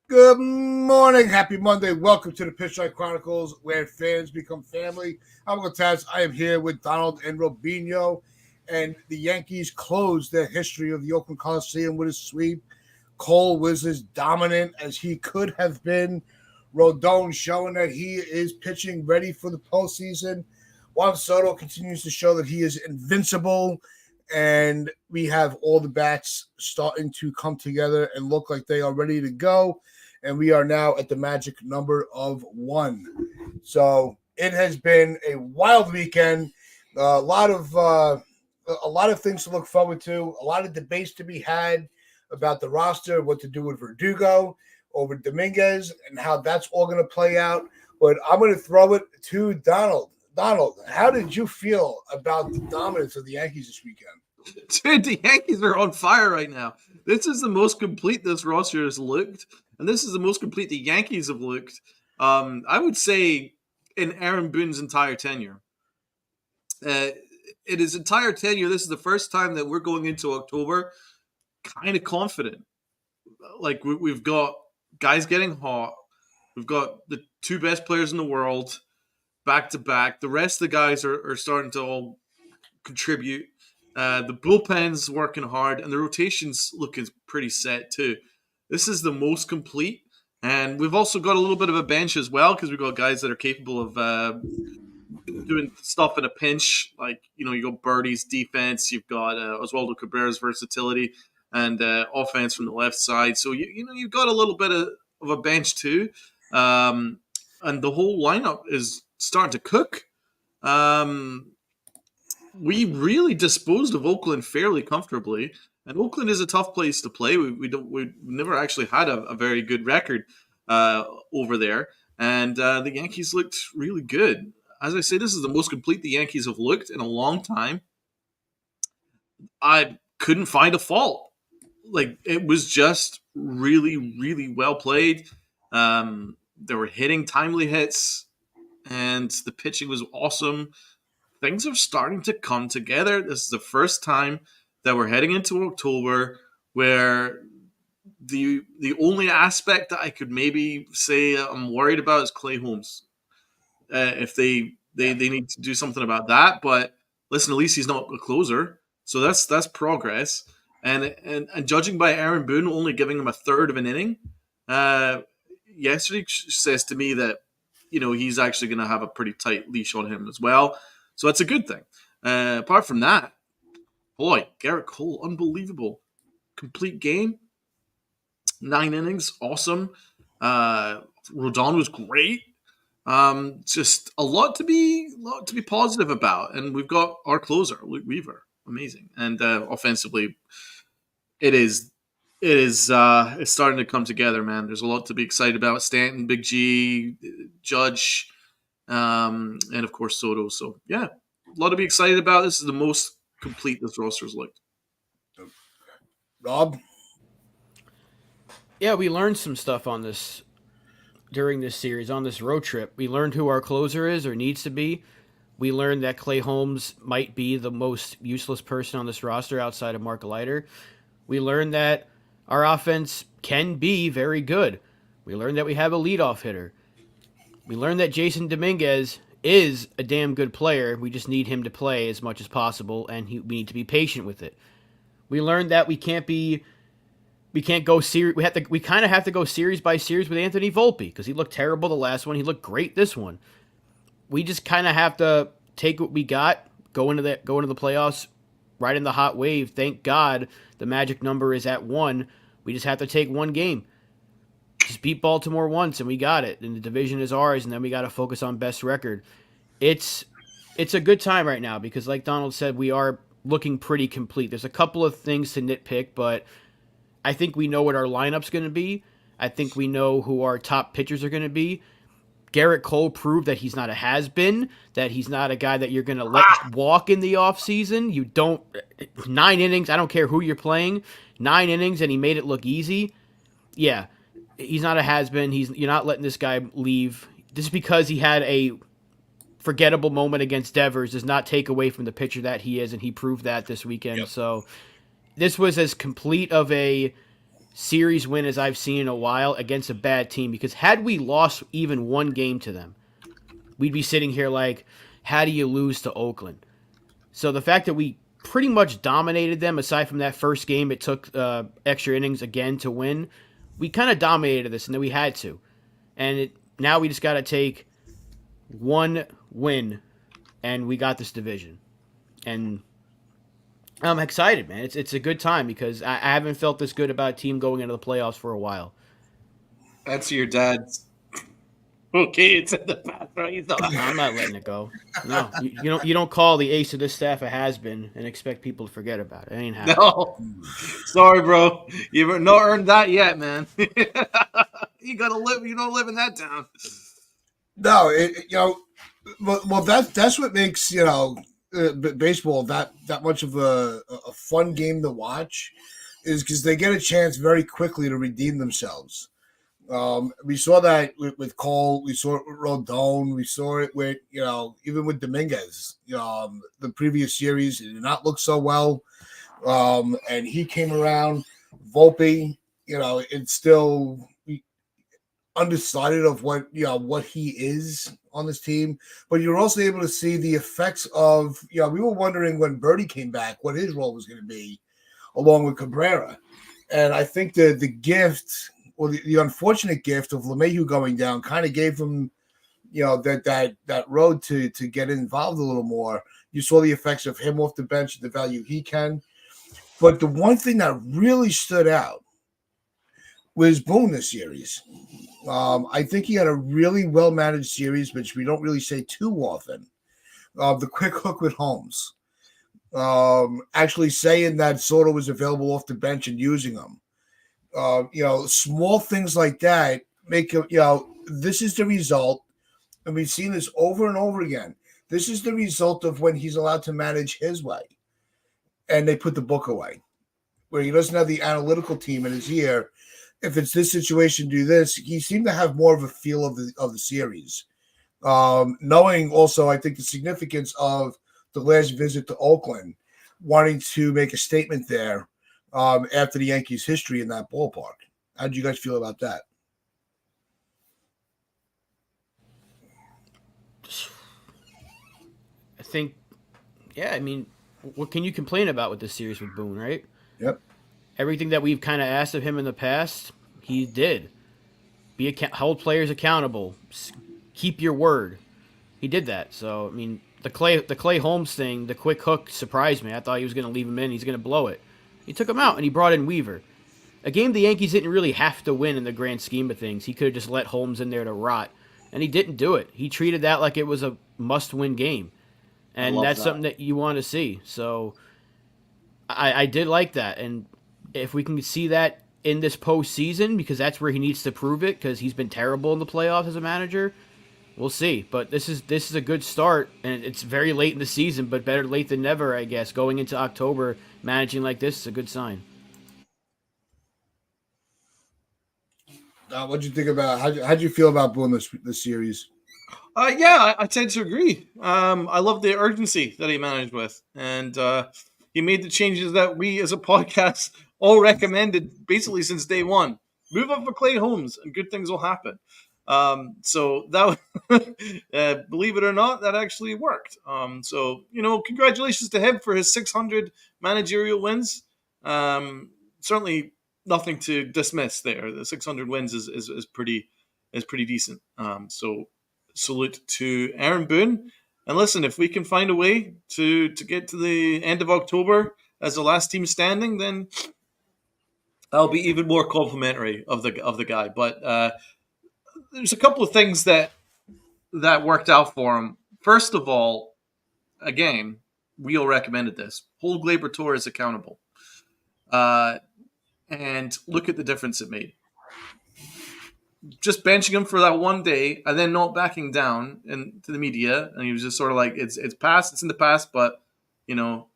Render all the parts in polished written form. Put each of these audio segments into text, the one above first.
Good morning. Happy Monday. Welcome to the Pitchlight Chronicles, where fans become family. I'm Lataz. I am here with Donald and Robinho, and the Yankees closed their history of the Oakland Coliseum with a sweep. Cole was as dominant as he could have been. Rodon showing that he is pitching ready for the postseason. Juan Soto continues to show that he is invincible, and we have all the bats starting to come together and look like they are ready to go. And we are now at the magic number of 1. So it has been a wild weekend. A lot of things to look forward to. A lot of debates to be had about the roster, what to do with Verdugo over Dominguez, and how that's all going to play out. But I'm going to throw it to Donald. Donald, how did you feel about the dominance of the Yankees this weekend? Dude, the Yankees are on fire right now. This is the most complete this roster has looked, and this is the most complete the Yankees have looked, I would say, in Aaron Boone's entire tenure. In his entire tenure, this is the first time that we're going into October kind of confident. Like, we've got guys getting hot. We've got the two best players in the world back-to-back. The rest of the guys are starting to all contribute. The bullpen's working hard, and the rotation's looking pretty set too. This is the most complete, and we've also got a little bit of a bench as well because we've got guys that are capable of doing stuff in a pinch. Like, you got Birdie's defense, you've got Oswaldo Cabrera's versatility, and offense from the left side. So you've got a little bit of a bench too, and the whole lineup is starting to cook. We really disposed of Oakland fairly comfortably, and Oakland is a tough place to play. We've never actually had a very good record over there, and the Yankees looked really good. As I say, this is the most complete the Yankees have looked in a long time. I couldn't find a fault. Like, it was just really, really well played. They were hitting timely hits, and the pitching was awesome. Things are starting to come together. This is the first time that we're heading into October where the only aspect that I could maybe say I'm worried about is Clay Holmes. If they need to do something about that, but listen, at least he's not a closer, so that's progress. And judging by Aaron Boone only giving him a third of an inning yesterday says to me that he's actually going to have a pretty tight leash on him as well. So that's a good thing. Apart from that, boy, Garrett Cole, unbelievable. Complete game. 9 innings, awesome. Rodon was great. Just a lot to be positive about. And we've got our closer, Luke Weaver. Amazing. And offensively, it's starting to come together, man. There's a lot to be excited about. Stanton, Big G, Judge, and of course Soto. So yeah, a lot to be excited about. This is the most complete this roster's looked. Rob? Yeah, we learned some stuff during this series, on this road trip. We learned who our closer is or needs to be. We learned that Clay Holmes might be the most useless person on this roster outside of Mark Leiter. We learned that our offense can be very good. We learned that we have a leadoff hitter. We learned that Jason Dominguez is a damn good player. We just need him to play as much as possible, and we need to be patient with it. We learned that we kind of have to go series by series with Anthony Volpe because he looked terrible the last one. He looked great this one. We just kind of have to take what we got, go into the playoffs, ride in the hot wave. Thank God the magic number is at 1. We just have to take one game. Just beat Baltimore once, and we got it. And the division is ours, and then we got to focus on best record. It's a good time right now because, like Donald said, we are looking pretty complete. There's a couple of things to nitpick, but I think we know what our lineup's going to be. I think we know who our top pitchers are going to be. Garrett Cole proved that he's not a has-been, that he's not a guy that you're going to let walk in the offseason. You don't – 9 innings, I don't care who you're playing, 9 innings, and he made it look easy. Yeah, he's not a has-been. You're not letting this guy leave. Just because he had a forgettable moment against Devers does not take away from the pitcher that he is, and he proved that this weekend. Yep. So this was as complete of a series win as I've seen in a while against a bad team, because had we lost even one game to them, we'd be sitting here like, how do you lose to Oakland? So the fact that we pretty much dominated them, aside from that first game, it took extra innings again to win. We kind of dominated this, and then we had to. And now we just got to take one win, and we got this division. And I'm excited, man. It's a good time because I haven't felt this good about a team going into the playoffs for a while. That's your dad's. Okay, it's in the bathroom. I'm not letting it go. No, you don't call the ace of this staff a has-been and expect people to forget about it. It ain't happening. No, sorry, bro. You've not earned that yet, man. You gotta live. You don't live in that town. No, well, that's what makes baseball that much of a fun game to watch, is because they get a chance very quickly to redeem themselves. We saw that with Cole, we saw it with Rodon, we saw it with even with Dominguez. The previous series, it did not look so well, and he came around. Volpe, it's still undecided of what he is on this team, but you're also able to see the effects of we were wondering when Birdie came back what his role was going to be along with Cabrera, and I think the gift or the unfortunate gift of LeMahieu going down kind of gave him that road to get involved a little more. You saw the effects of him off the bench, the value he can, but the one thing that really stood out was Boone this series. I think he had a really well-managed series, which we don't really say too often. The quick hook with Holmes. Actually saying that Soto was available off the bench and using him. Small things like that make this is the result, and we've seen this over and over again. This is the result of when he's allowed to manage his way, and they put the book away, where he doesn't have the analytical team in his ear. If it's this situation, do this. He seemed to have more of a feel of the series, knowing also, I think, the significance of the last visit to Oakland, wanting to make a statement there after the Yankees' history in that ballpark. How did you guys feel about that? I think, what can you complain about with this series with Boone, right? Yep. Everything that we've kind of asked of him in the past, he did. Hold players accountable. Keep your word. He did that. So, the Clay Holmes thing, the quick hook surprised me. I thought he was going to leave him in. He's going to blow it. He took him out, and he brought in Weaver. A game the Yankees didn't really have to win in the grand scheme of things. He could have just let Holmes in there to rot, and he didn't do it. He treated that like it was a must-win game, and that's something that you want to see. So I did like that, and if we can see that in this postseason, because that's where he needs to prove it, because he's been terrible in the playoffs as a manager, we'll see. But this is a good start, and it's very late in the season, but better late than never, I guess. Going into October, managing like this is a good sign. What'd you think about? How'd you feel about Boone this series? I tend to agree. I love the urgency that he managed with, and he made the changes that we as a podcast all recommended basically since day one. Move up for Clay Holmes, and good things will happen. So that, believe it or not, that actually worked. So congratulations to him for his 600 managerial wins. Certainly nothing to dismiss there. The 600 wins is pretty decent. So salute to Aaron Boone. And listen, if we can find a way to get to the end of October as the last team standing, then I'll be even more complimentary of the guy. But there's a couple of things that worked out for him. First of all, again, we all recommended this. Hold Gleyber Torres accountable. And look at the difference it made. just benching him for that one day and then not backing down and to the media, and he was just sort of like, it's past, it's in the past, but you know,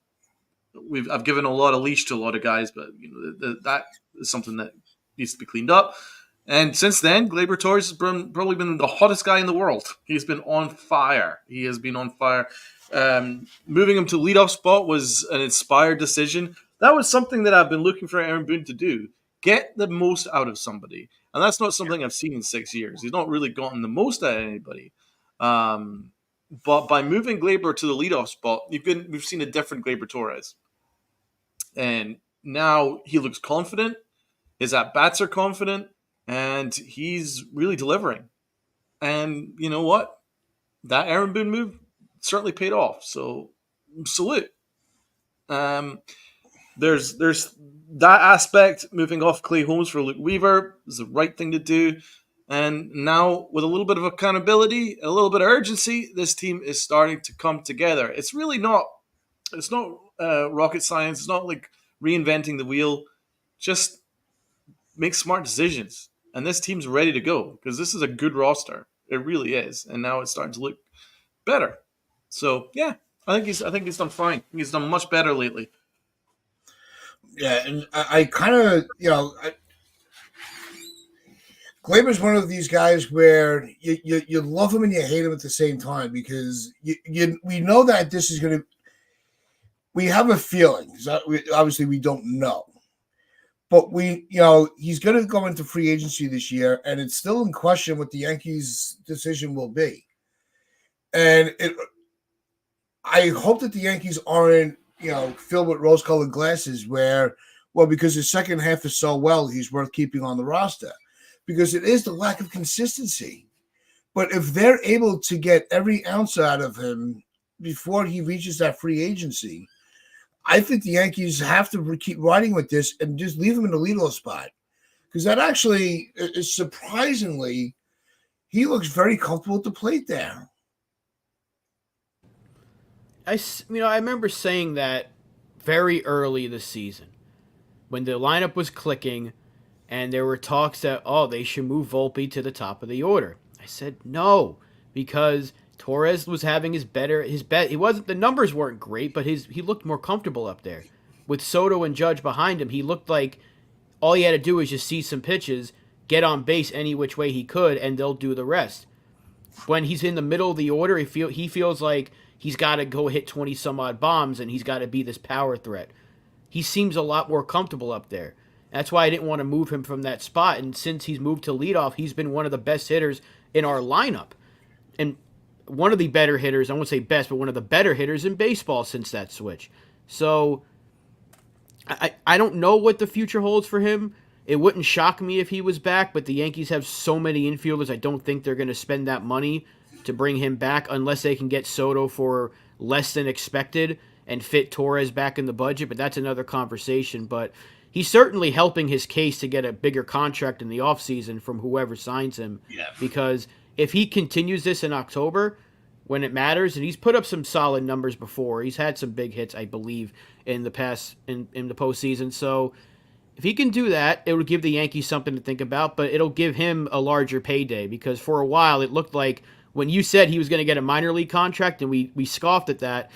I've given a lot of leash to a lot of guys, but you know that is something that needs to be cleaned up. And since then, Gleyber Torres has probably been the hottest guy in the world. He's been on fire. He has been on fire. Moving him to leadoff spot was an inspired decision. That was something that I've been looking for Aaron Boone to do. Get the most out of somebody. And that's not something I've seen in 6 years. He's not really gotten the most out of anybody. But by moving Gleyber to the leadoff spot, we've seen a different Gleyber Torres. And now he looks confident. His at-bats are confident. And he's really delivering. And you know what? That Aaron Boone move certainly paid off. So salute. There's that aspect. Moving off Clay Holmes for Luke Weaver is the right thing to do. And now with a little bit of accountability, a little bit of urgency, this team is starting to come together. It's really not. It's not rocket science. It's not like reinventing the wheel. Just make smart decisions. And this team's ready to go because this is a good roster. It really is. And now it's starting to look better. So yeah, I think he's done fine. He's done much better lately. Yeah, and I kind of, Gleyber's one of these guys where you love him and you hate him at the same time because we know that this is going to. We have a feeling. Obviously, we don't know. But he's going to go into free agency this year, and it's still in question what the Yankees' decision will be. And I hope that the Yankees aren't, filled with rose-colored glasses where, because his second half is so well, he's worth keeping on the roster. Because it is the lack of consistency. But if they're able to get every ounce out of him before he reaches that free agency, I think the Yankees have to keep riding with this and just leave him in the leadoff spot. Because that actually is surprisingly, he looks very comfortable at the plate there. I remember saying that very early this season when the lineup was clicking and there were talks that, they should move Volpe to the top of the order. I said no, because Torres was having his bet. He wasn't. The numbers weren't great, but he looked more comfortable up there with Soto and Judge behind him. He looked like all he had to do was just see some pitches, get on base any which way he could, and they'll do the rest. When he's in the middle of the order, he feels like he's got to go hit 20 some odd bombs and he's got to be this power threat. He seems a lot more comfortable up there. That's why I didn't want to move him from that spot. And since he's moved to leadoff, he's been one of the best hitters in our lineup. And one of the better hitters, I won't say best, but one of the better hitters in baseball since that switch. So I don't know what the future holds for him. It wouldn't shock me if he was back, but the Yankees have so many infielders, I don't think they're going to spend that money to bring him back unless they can get Soto for less than expected and fit Torres back in the budget, but that's another conversation. But he's certainly helping his case to get a bigger contract in the offseason from whoever signs him. Yeah. Because if he continues this in October, when it matters, and he's put up some solid numbers before, he's had some big hits, I believe, in the past, in the postseason. So if he can do that, it would give the Yankees something to think about, but it'll give him a larger payday because for a while it looked like when you said he was going to get a minor league contract and we scoffed at that,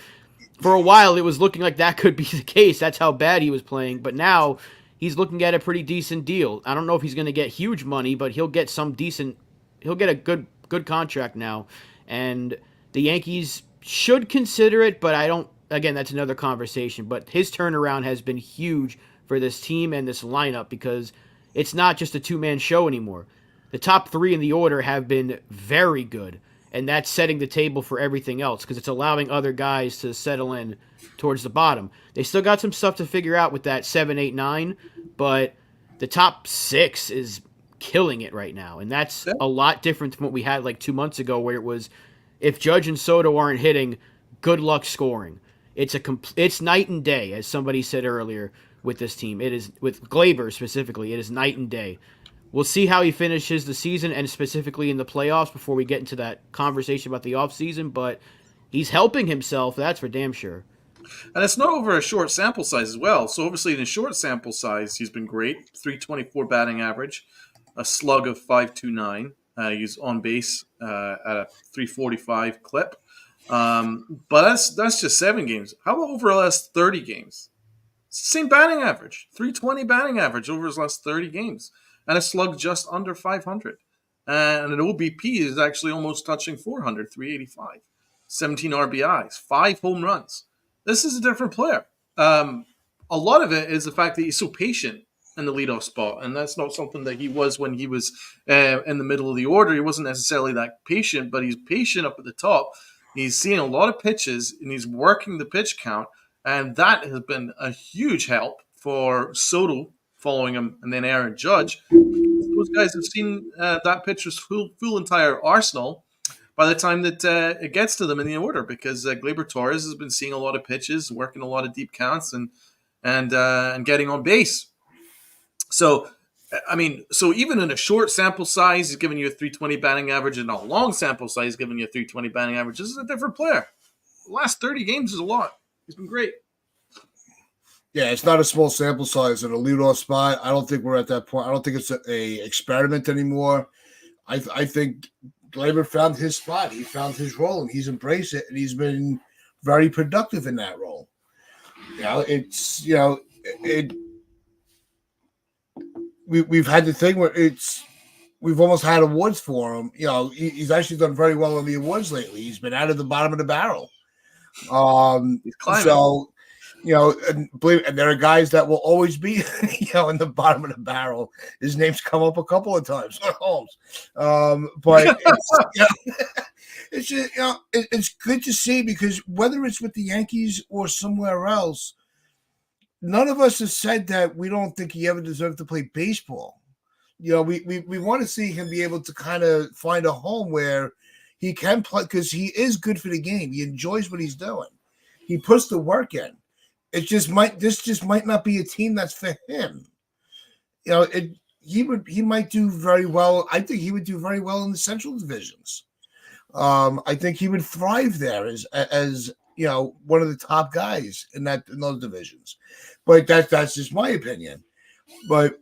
for a while it was looking like that could be the case. That's how bad he was playing, but now he's looking at a pretty decent deal. I don't know if he's going to get huge money, but he'll get a good contract now, and the Yankees should consider it, but again, that's another conversation, but his turnaround has been huge for this team and this lineup because it's not just a two-man show anymore. The top three in the order have been very good, and that's setting the table for everything else because it's allowing other guys to settle in towards the bottom. They still got some stuff to figure out with that 7, 8, 9, but the top 6 is killing it right now, and that's a lot different from what we had like 2 months ago where it was if Judge and Soto aren't hitting, good luck scoring. It's night and day, as somebody said earlier with this team. It is, with Gleyber specifically, it is night and day. We'll see how he finishes the season and specifically in the playoffs before we get into that conversation about the offseason, but he's helping himself, that's for damn sure. And it's not over a short sample size as well. So obviously in a short sample size, he's been great. 324 batting average. a slug of 5.29. He's on base at a 345 clip. But that's just 7 games. How about over the last 30 games? Same batting average, 320 batting average over his last 30 games, and a slug just under 500. And an OBP is actually almost touching 400, 385. 17 RBIs, 5 home runs. This is a different player. A lot of it is the fact that he's so patient in the leadoff spot, and that's not something that he was when he was in the middle of the order. He wasn't necessarily that patient, but he's patient up at the top. He's seeing a lot of pitches, and he's working the pitch count, and that has been a huge help for Soto following him, and then Aaron Judge. Those guys have seen that pitcher's full entire arsenal by the time that it gets to them in the order, because Gleyber Torres has been seeing a lot of pitches, working a lot of deep counts, and getting on base. So, I mean, so even in a short sample size, he's giving you a 320 batting average, and a long sample size, giving you a 320 batting average. This is a different player. The last 30 games is a lot. He's been great. Yeah, it's not a small sample size in a leadoff spot. I don't think we're at that point. I don't think it's a experiment anymore. I think Gleyber found his spot. He found his role, and he's embraced it, and he's been very productive in that role. We've had the thing where we've almost had awards for him. He's actually done very well in the awards lately. He's been out of the bottom of the barrel. He's climbing. So, and there are guys that will always be, in the bottom of the barrel. His name's come up a couple of times, Holmes. But it's just, it's good to see, because whether it's with the Yankees or somewhere else, none of us have said that we don't think he ever deserved to play baseball. We want to see him be able to kind of find a home where he can play, because he is good for the game. He enjoys what he's doing. He puts the work in. This just might not be a team that's for him. He might do very well. I think he would do very well in the Central divisions. I think he would thrive there as one of the top guys in those divisions. But that's just my opinion. But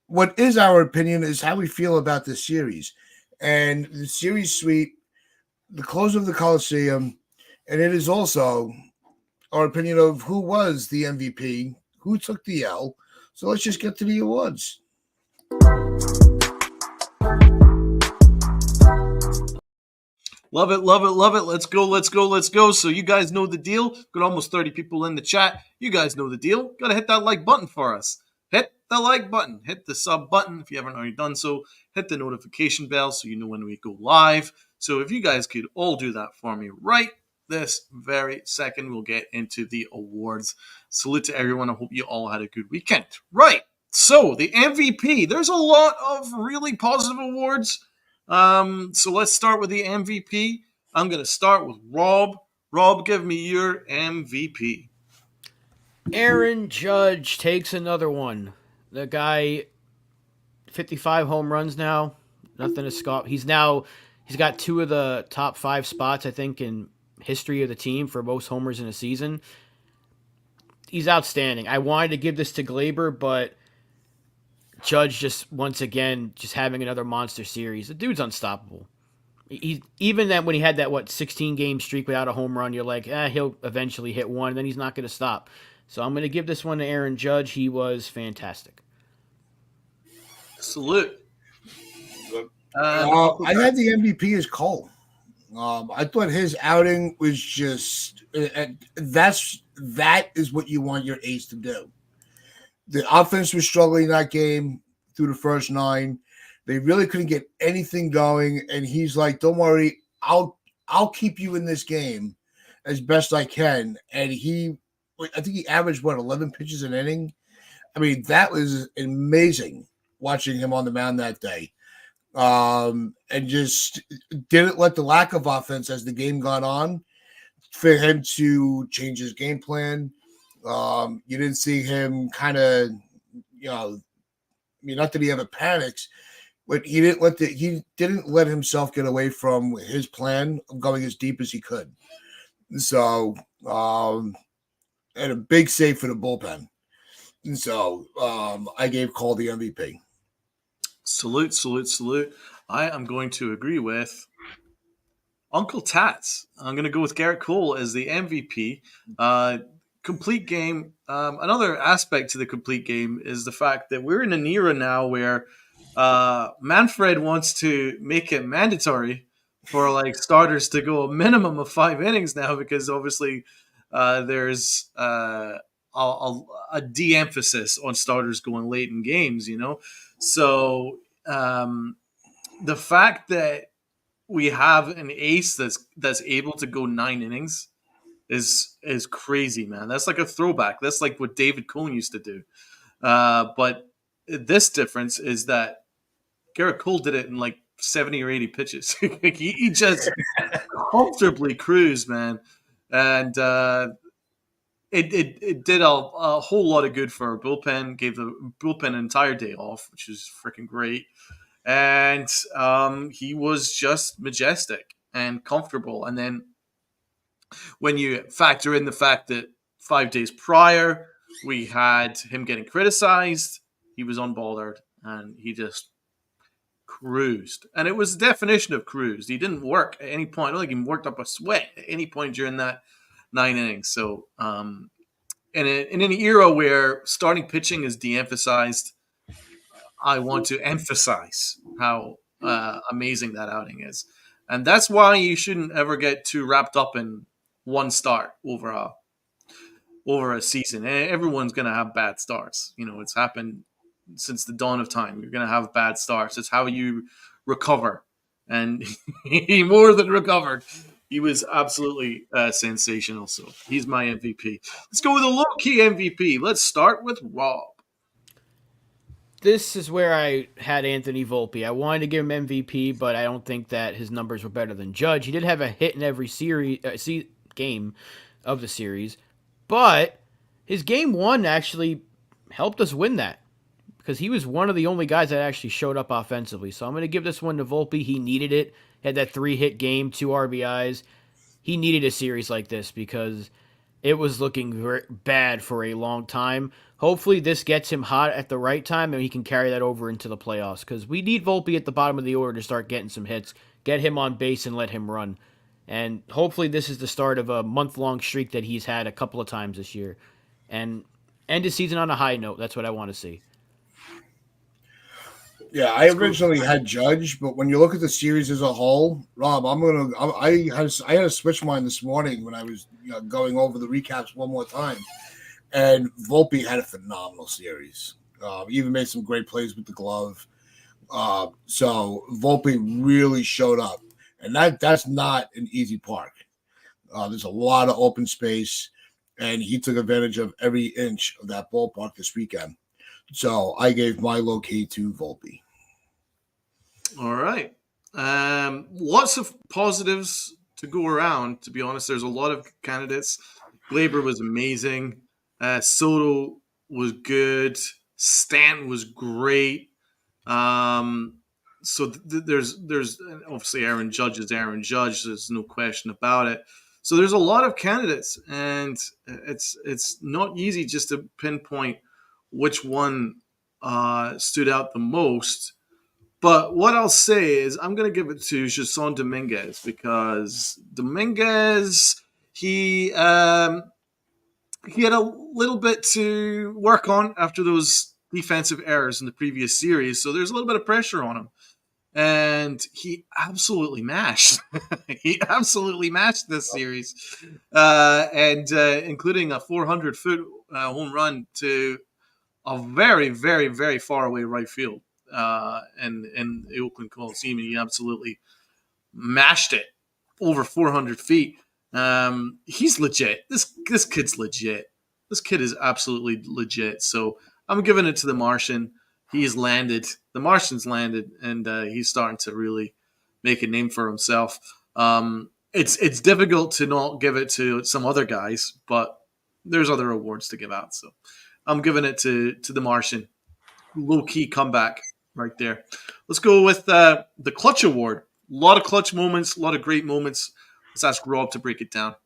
what is our opinion is how we feel about this series. And the series sweep, the close of the Coliseum, and it is also our opinion of who was the MVP, who took the L. So let's just get to the awards. Love it, love it, love it. Let's go, let's go, let's go. So you guys know the deal. Got almost 30 people in the chat. You guys know the deal. Got to hit that like button for us. Hit the like button. Hit the sub button if you haven't already done so. Hit the notification bell so you know when we go live. So if you guys could all do that for me right this very second, we'll get into the awards. Salute to everyone. I hope you all had a good weekend. Right. So the MVP. There's a lot of really positive awards. So let's start with the MVP. I'm going to start with Rob. Rob, give me your MVP. Aaron Judge takes another one. The guy, 55 home runs now. Nothing to scoff. He's got 2 of the top 5 spots, I think, in history of the team for most homers in a season. He's outstanding. I wanted to give this to Gleyber, but Judge just, once again, just having another monster series. The dude's unstoppable. Even that when he had that, 16-game streak without a home run, you're like, he'll eventually hit one, and then he's not going to stop. So I'm going to give this one to Aaron Judge. He was fantastic. Salute. I had the MVP as Cole. I thought his outing was just that is what you want your ace to do. The offense was struggling that game through the first 9. They really couldn't get anything going, and he's like, "Don't worry, I'll keep you in this game as best I can." And I think he averaged 11 pitches an inning. I mean, that was amazing watching him on the mound that day. And just didn't let the lack of offense as the game gone on for him to change his game plan. You didn't see him kind of, not that he ever panics, but he didn't let himself get away from his plan of going as deep as he could. So, and a big save for the bullpen. And so, I gave Cole the MVP. Salute, salute, salute. I am going to agree with Uncle Tats. I'm going to go with Garrett Cole as the MVP. Complete game. Another aspect to the complete game is the fact that we're in an era now where Manfred wants to make it mandatory for like starters to go a minimum of 5 innings now, because obviously there's a de-emphasis on starters going late in games. So the fact that we have an ace that's able to go 9 innings is crazy, man. That's like a throwback. That's like what David Cohn used to do. But this difference is that Garrett Cole did it in like 70 or 80 pitches. he just comfortably cruised, man. And it did a whole lot of good for our bullpen. Gave the bullpen an entire day off, which is freaking great. And he was just majestic and comfortable. And then when you factor in the fact that 5 days prior we had him getting criticized, he was unbothered and he just cruised. And it was the definition of cruised. He didn't work at any point. I don't think he worked up a sweat at any point during that 9 innings. So in an era where starting pitching is de-emphasized, I want to emphasize how amazing that outing is. And that's why you shouldn't ever get too wrapped up in one start over a season. Everyone's going to have bad starts. It's happened since the dawn of time. You're going to have bad starts. It's how you recover. And he more than recovered. He was absolutely sensational. So he's my MVP. Let's go with a low-key MVP. Let's start with Rob. This is where I had Anthony Volpe. I wanted to give him MVP, but I don't think that his numbers were better than Judge. He did have a hit in every game of the series, but his game one actually helped us win that because he was one of the only guys that actually showed up offensively. So I'm going to give this one to Volpe. He needed it. He had that 3-hit game, 2 RBIs. He needed a series like this because it was looking very bad for a long time. Hopefully this gets him hot at the right time and he can carry that over into the playoffs because we need Volpe at the bottom of the order to start getting some hits, get him on base and let him run. And hopefully this is the start of a month-long streak that he's had a couple of times this year. And end the season on a high note. That's what I want to see. Yeah, I originally had Judge, but when you look at the series as a whole, Rob, I had to switch mine this morning when I was going over the recaps one more time. And Volpe had a phenomenal series. He even made some great plays with the glove. So Volpe really showed up. And that's not an easy park. There's a lot of open space, and he took advantage of every inch of that ballpark this weekend. So I gave my low key to Volpe. All right. Lots of positives to go around, to be honest. There's a lot of candidates. Glaber was amazing. Soto was good. Stanton was great. So there's obviously Aaron Judge is Aaron Judge. There's no question about it. So there's a lot of candidates, and it's not easy just to pinpoint which one stood out the most. But what I'll say is I'm going to give it to Jason Dominguez because Dominguez, he had a little bit to work on after those defensive errors in the previous series. So there's a little bit of pressure on him. And he absolutely mashed. He absolutely mashed this series. Including a 400-foot home run to a very, very, very far away right field in the Oakland Coliseum. He absolutely mashed it over 400 feet. He's legit. This kid's legit. This kid is absolutely legit. So I'm giving it to the Martian. He's landed. The Martian's landed, and he's starting to really make a name for himself. It's difficult to not give it to some other guys, but there's other awards to give out. So I'm giving it to the Martian. Low-key comeback right there. Let's go with the Clutch Award. A lot of clutch moments, a lot of great moments. Let's ask Rob to break it down.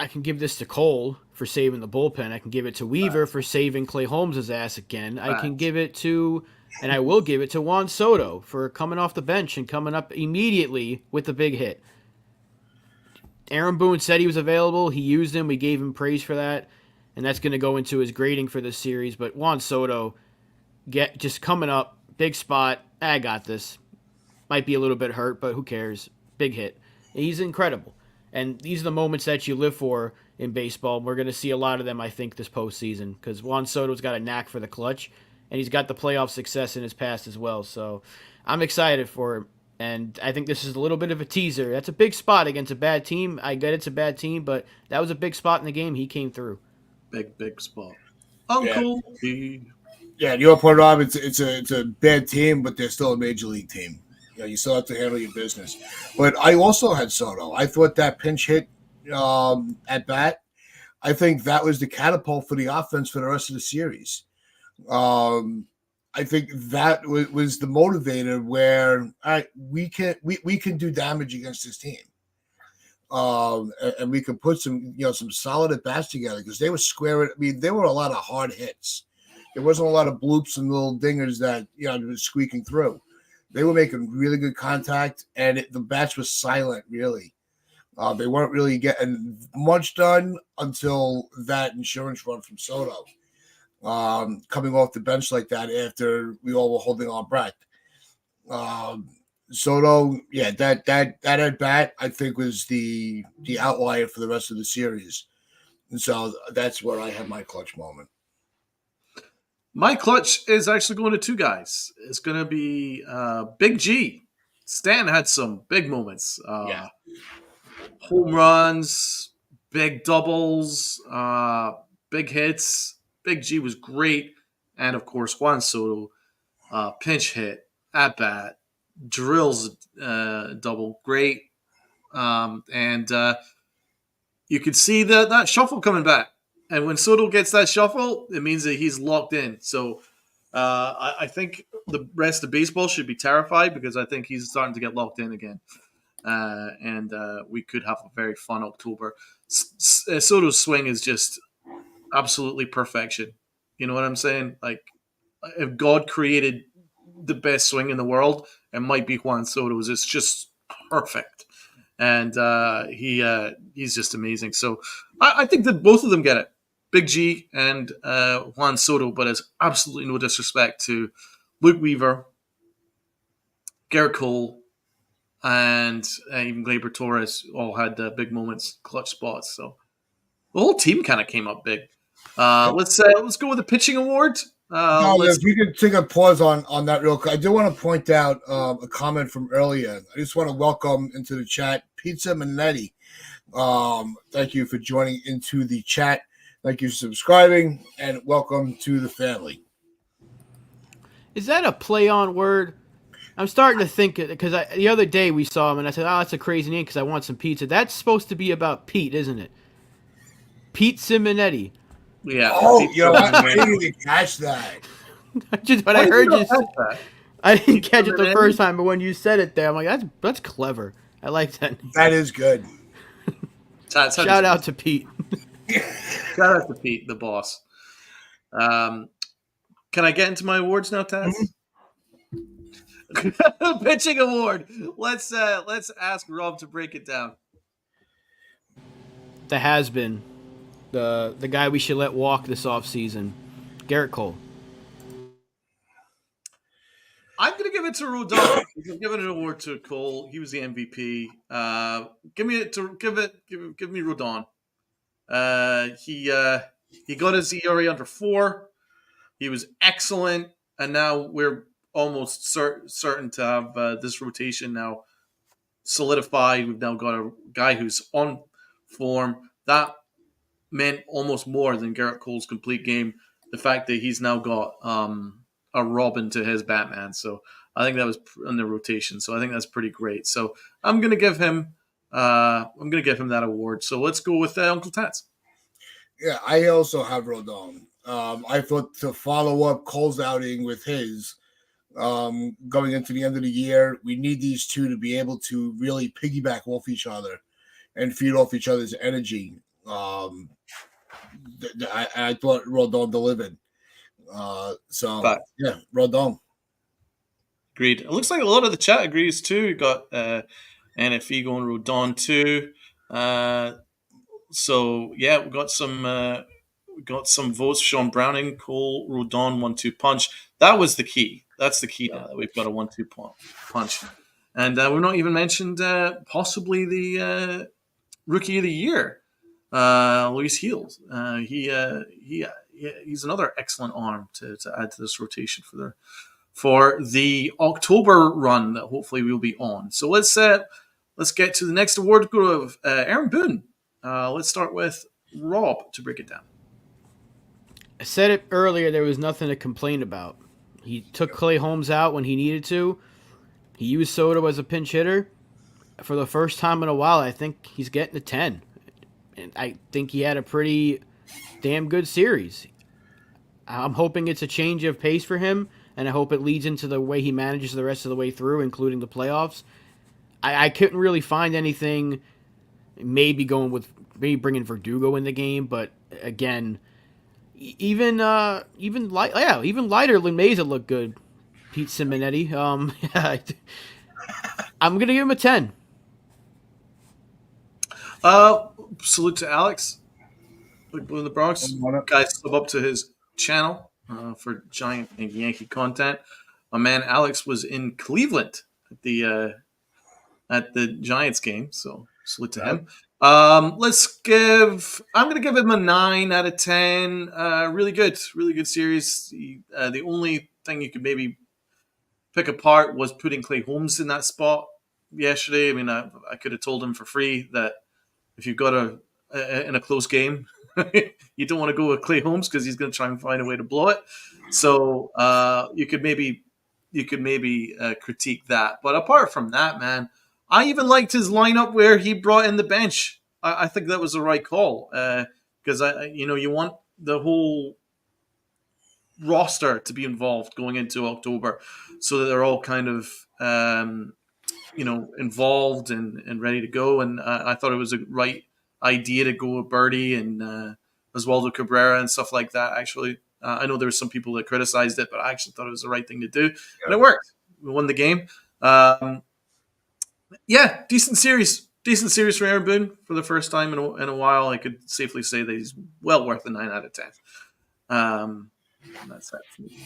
I can give this to Cole for for saving the bullpen. I can give it to Weaver for saving Clay Holmes' ass again. I can give it to, and I will give it to Juan Soto for coming off the bench and coming up immediately with the big hit. Aaron Boone said he was available. He used him. We gave him praise for that, and that's going to go into his grading for this series. But Juan Soto, just coming up, big spot. I got this. Might be a little bit hurt, but who cares? Big hit. He's incredible. And these are the moments that you live for in baseball. We're going to see a lot of them, I think, this postseason because Juan Soto's got a knack for the clutch, and he's got the playoff success in his past as well. So I'm excited for him, and I think this is a little bit of a teaser. That's a big spot against a bad team. I get it's a bad team, but that was a big spot in the game. He came through. Big spot. Uncle D. Yeah, your point, Rob. It's a bad team, but they're still a major league team. You still have to handle your business. But I also had Soto. I thought that pinch hit at bat, I think that was the catapult for the offense for the rest of the series. I think that was the motivator where we can do damage against this team. And we can put some solid at bats together because they were squaring. I mean, there were a lot of hard hits. There wasn't a lot of bloops and little dingers that was squeaking through. They were making really good contact, and the bats were silent, really. They weren't really getting much done until that insurance run from Soto, coming off the bench like that after we all were holding our breath. Soto, that at bat, I think, was the outlier for the rest of the series. And so that's where I had my clutch moment. My clutch is actually going to two guys. It's going to be Big G. Stan had some big moments. Home runs, big doubles, big hits. Big G was great. And, of course, Juan Soto, pinch hit, at bat, drills double. Great. And you could see that shuffle coming back. And when Soto gets that shuffle, it means that he's locked in. So I think the rest of baseball should be terrified because I think he's starting to get locked in again. And we could have a very fun October. Soto's swing is just absolutely perfection. You know what I'm saying? Like, if God created the best swing in the world, it might be Juan Soto's. It's just perfect. And he's just amazing. So I think that both of them get it. Big G and Juan Soto, but it's absolutely no disrespect to Luke Weaver, Garrett Cole, and even Gleyber Torres all had big moments, clutch spots. So the whole team kind of came up big. Let's go with the pitching award. If you could take a pause on that real quick. I do want to point out a comment from earlier. I just want to welcome into the chat Pizza Minetti. Thank you for joining into the chat. Thank you for subscribing, and welcome to the family. Is that a play on word? I'm starting to think it because the other day we saw him, and I said, "Oh, that's a crazy name because I want some pizza." That's supposed to be about Pete, isn't it? Pete Simonetti. Yeah. Oh, I didn't even catch that. But I heard you. I didn't catch it the first time, but when you said it there, I'm like, that's clever. I like that name. That is good. Shout out to Pete. Shout out to Pete, the boss. Can I get into my awards now, Taz? Pitching award. Let's ask Rob to break it down. The has-been, the guy we should let walk this offseason, Garrett Cole. I'm gonna give it to Rodon. I'm giving an award to Cole. He was the MVP. Give me Rodon. He got his ERA under 4. He was excellent, and now we're almost certain to have this rotation now solidified. We've now got a guy who's on form. That meant almost more than Garrett Cole's complete game. The fact that he's now got a Robin to his Batman. So I think that was in the rotation. So I think that's pretty great. So I'm gonna give him that award. So let's go with Uncle Tats. Yeah, I also have Rodon. I thought to follow up Cole's outing with his going into the end of the year, we need these two to be able to really piggyback off each other and feed off each other's energy. I thought Rodon delivered. Fact. Yeah, Rodon. Agreed. It looks like a lot of the chat agrees too. We got NFE going Rodon too. So yeah, we got some votes. Sean Browning, Cole, Rodon, 1-2 punch. That was the key. That's the key now. That we've got a 1-2 punch, and we've not even mentioned possibly the rookie of the year, Luis Heels. He's another excellent arm to add to this rotation for the October run that hopefully we'll be on. So let's get to the next award group of Aaron Boone. Let's start with Rob to break it down. I said it earlier, there was nothing to complain about. He took Clay Holmes out when he needed to. He used Soto as a pinch hitter. For the first time in a while, I think he's getting a 10. And I think he had a pretty damn good series. I'm hoping it's a change of pace for him, and I hope it leads into the way he manages the rest of the way through, including the playoffs. I couldn't really find anything, maybe bringing Verdugo in the game, but again, even lighter than Meza looked good. Pete Simonetti. I'm gonna give him a 10. Salute to Alex, Big Blue in the Bronx. Guys, sub up to his channel for Giant and Yankee content. My man Alex was in Cleveland at the Giants game, so salute to him. I'm going to give him a 9 out of 10. Really good series. The only thing you could maybe pick apart was putting Clay Holmes in that spot yesterday. I mean, I could have told him for free that if you've got in a close game, you don't want to go with Clay Holmes because he's going to try and find a way to blow it. So you could maybe critique that. But apart from that, man, I even liked his lineup where he brought in the bench. I think that was the right call because you want the whole roster to be involved going into October, so that they're all kind of involved and ready to go. And I thought it was a right idea to go with Birdie and Oswaldo Cabrera and stuff like that. Actually, I know there were some people that criticized it, but I actually thought it was the right thing to do, and it worked. We won the game. Decent series for Aaron Boone for the first time in a while. I could safely say that he's well worth a 9 out of 10. That's that for me.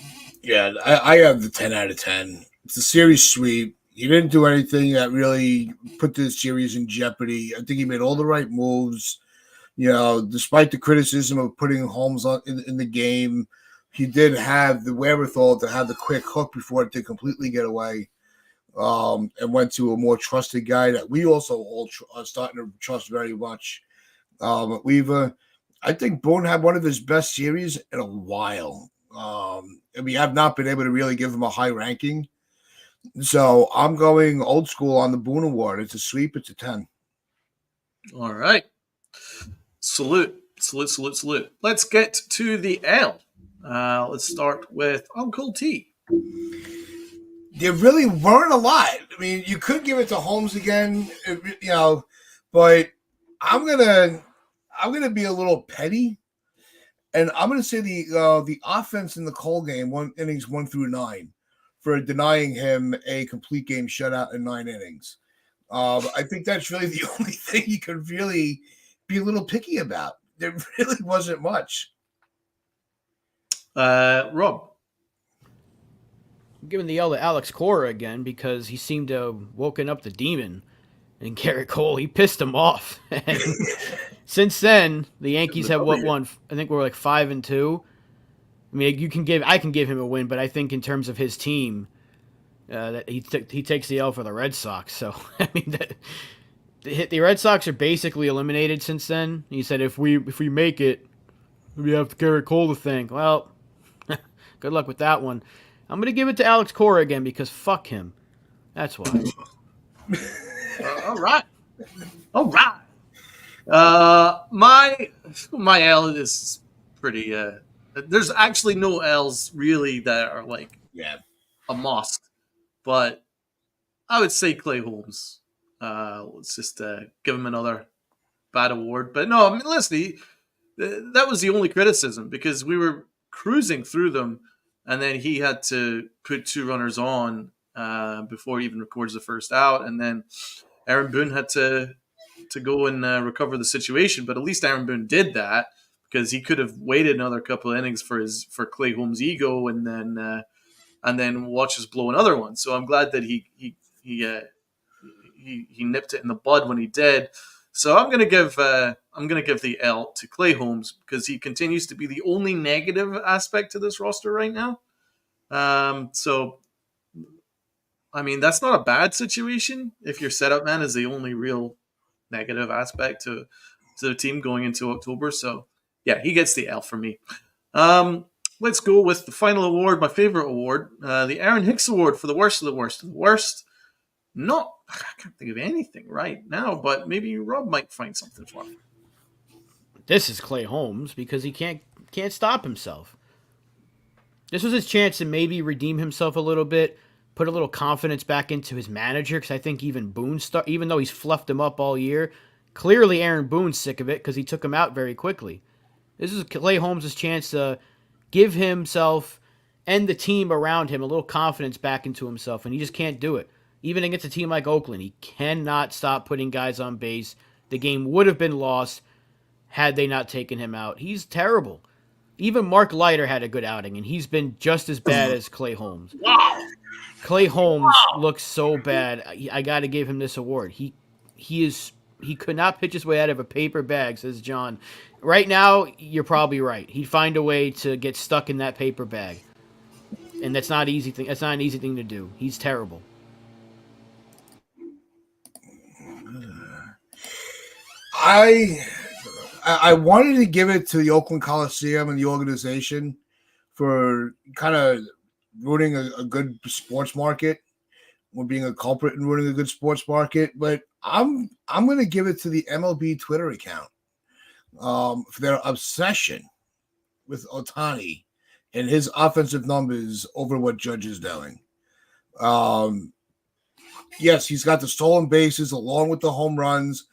Yeah, I have the 10 out of 10. It's a series sweep. He didn't do anything that really put this series in jeopardy. I think he made all the right moves. Despite the criticism of putting Holmes in the game, he did have the wherewithal to have the quick hook before it did completely get away. And went to a more trusted guy that we also all are starting to trust very much. I think Boone had one of his best series in a while. And we have not been able to really give him a high ranking. So I'm going old school on the Boone Award. It's a sweep. It's a 10. All right. Salute. Let's get to the L. Let's start with Uncle T. There really weren't a lot. I mean, you could give it to Holmes again, but I'm gonna be a little petty, and I'm gonna say the offense in the Cole game, innings 1 through 9, for denying him a complete game shutout in 9 innings. I think that's really the only thing you could really be a little picky about. There really wasn't much. Rob. I'm giving the L to Alex Cora again because he seemed to have woken up the demon in Garrett Cole. He pissed him off. And since then, the Yankees have won? I think we're like 5-2. I mean, I can give him a win, but I think in terms of his team, that he takes the L for the Red Sox. So I mean, the Red Sox are basically eliminated since then. He said if we make it, we have Garrett Cole to thank. Well, good luck with that one. I'm going to give it to Alex Cora again because fuck him. That's why. All right. My L is pretty. There's actually no L's really that are like a must, but I would say Clay Holmes. Let's just give him another bad award. But no, I mean, listen, that was the only criticism, because we were cruising through them, and then he had to put 2 runners on before he even records the first out, and then Aaron Boone had to go and recover the situation. But at least Aaron Boone did that, because he could have waited another couple of innings for Clay Holmes' ego, and then watch us blow another one. So I'm glad that he nipped it in the bud when he did. So I'm gonna give the L to Clay Holmes, because he continues to be the only negative aspect to this roster right now. So I mean, that's not a bad situation if your setup man is the only real negative aspect to the team going into October. So yeah, he gets the L for me. Let's go with the final award, my favorite award, the Aaron Hicks Award for the worst of the worst of the worst. I can't think of anything right now, but maybe Rob might find something for me. This is Clay Holmes, because he can't stop himself. This was his chance to maybe redeem himself a little bit, put a little confidence back into his manager, because I think even Boone, even though he's fluffed him up all year, clearly Aaron Boone's sick of it because he took him out very quickly. This is Clay Holmes' chance to give himself and the team around him a little confidence back into himself, and he just can't do it. Even against a team like Oakland, he cannot stop putting guys on base. The game would have been lost had they not taken him out. He's terrible. Even Mark Leiter had a good outing, and he's been just as bad as Clay Holmes. Wow. Clay Holmes looks so bad. I got to give him this award. He could not pitch his way out of a paper bag, says John. Right now, you're probably right. He'd find a way to get stuck in that paper bag, and that's not easy thing. That's not an easy thing to do. He's terrible. I wanted to give it to the Oakland Coliseum and the organization for kind of ruining a good sports market, or being a culprit in ruining a good sports market. But I'm going to give it to the MLB Twitter account for their obsession with Ohtani and his offensive numbers over what Judge is doing. Yes, he's got the stolen bases along with the home runs.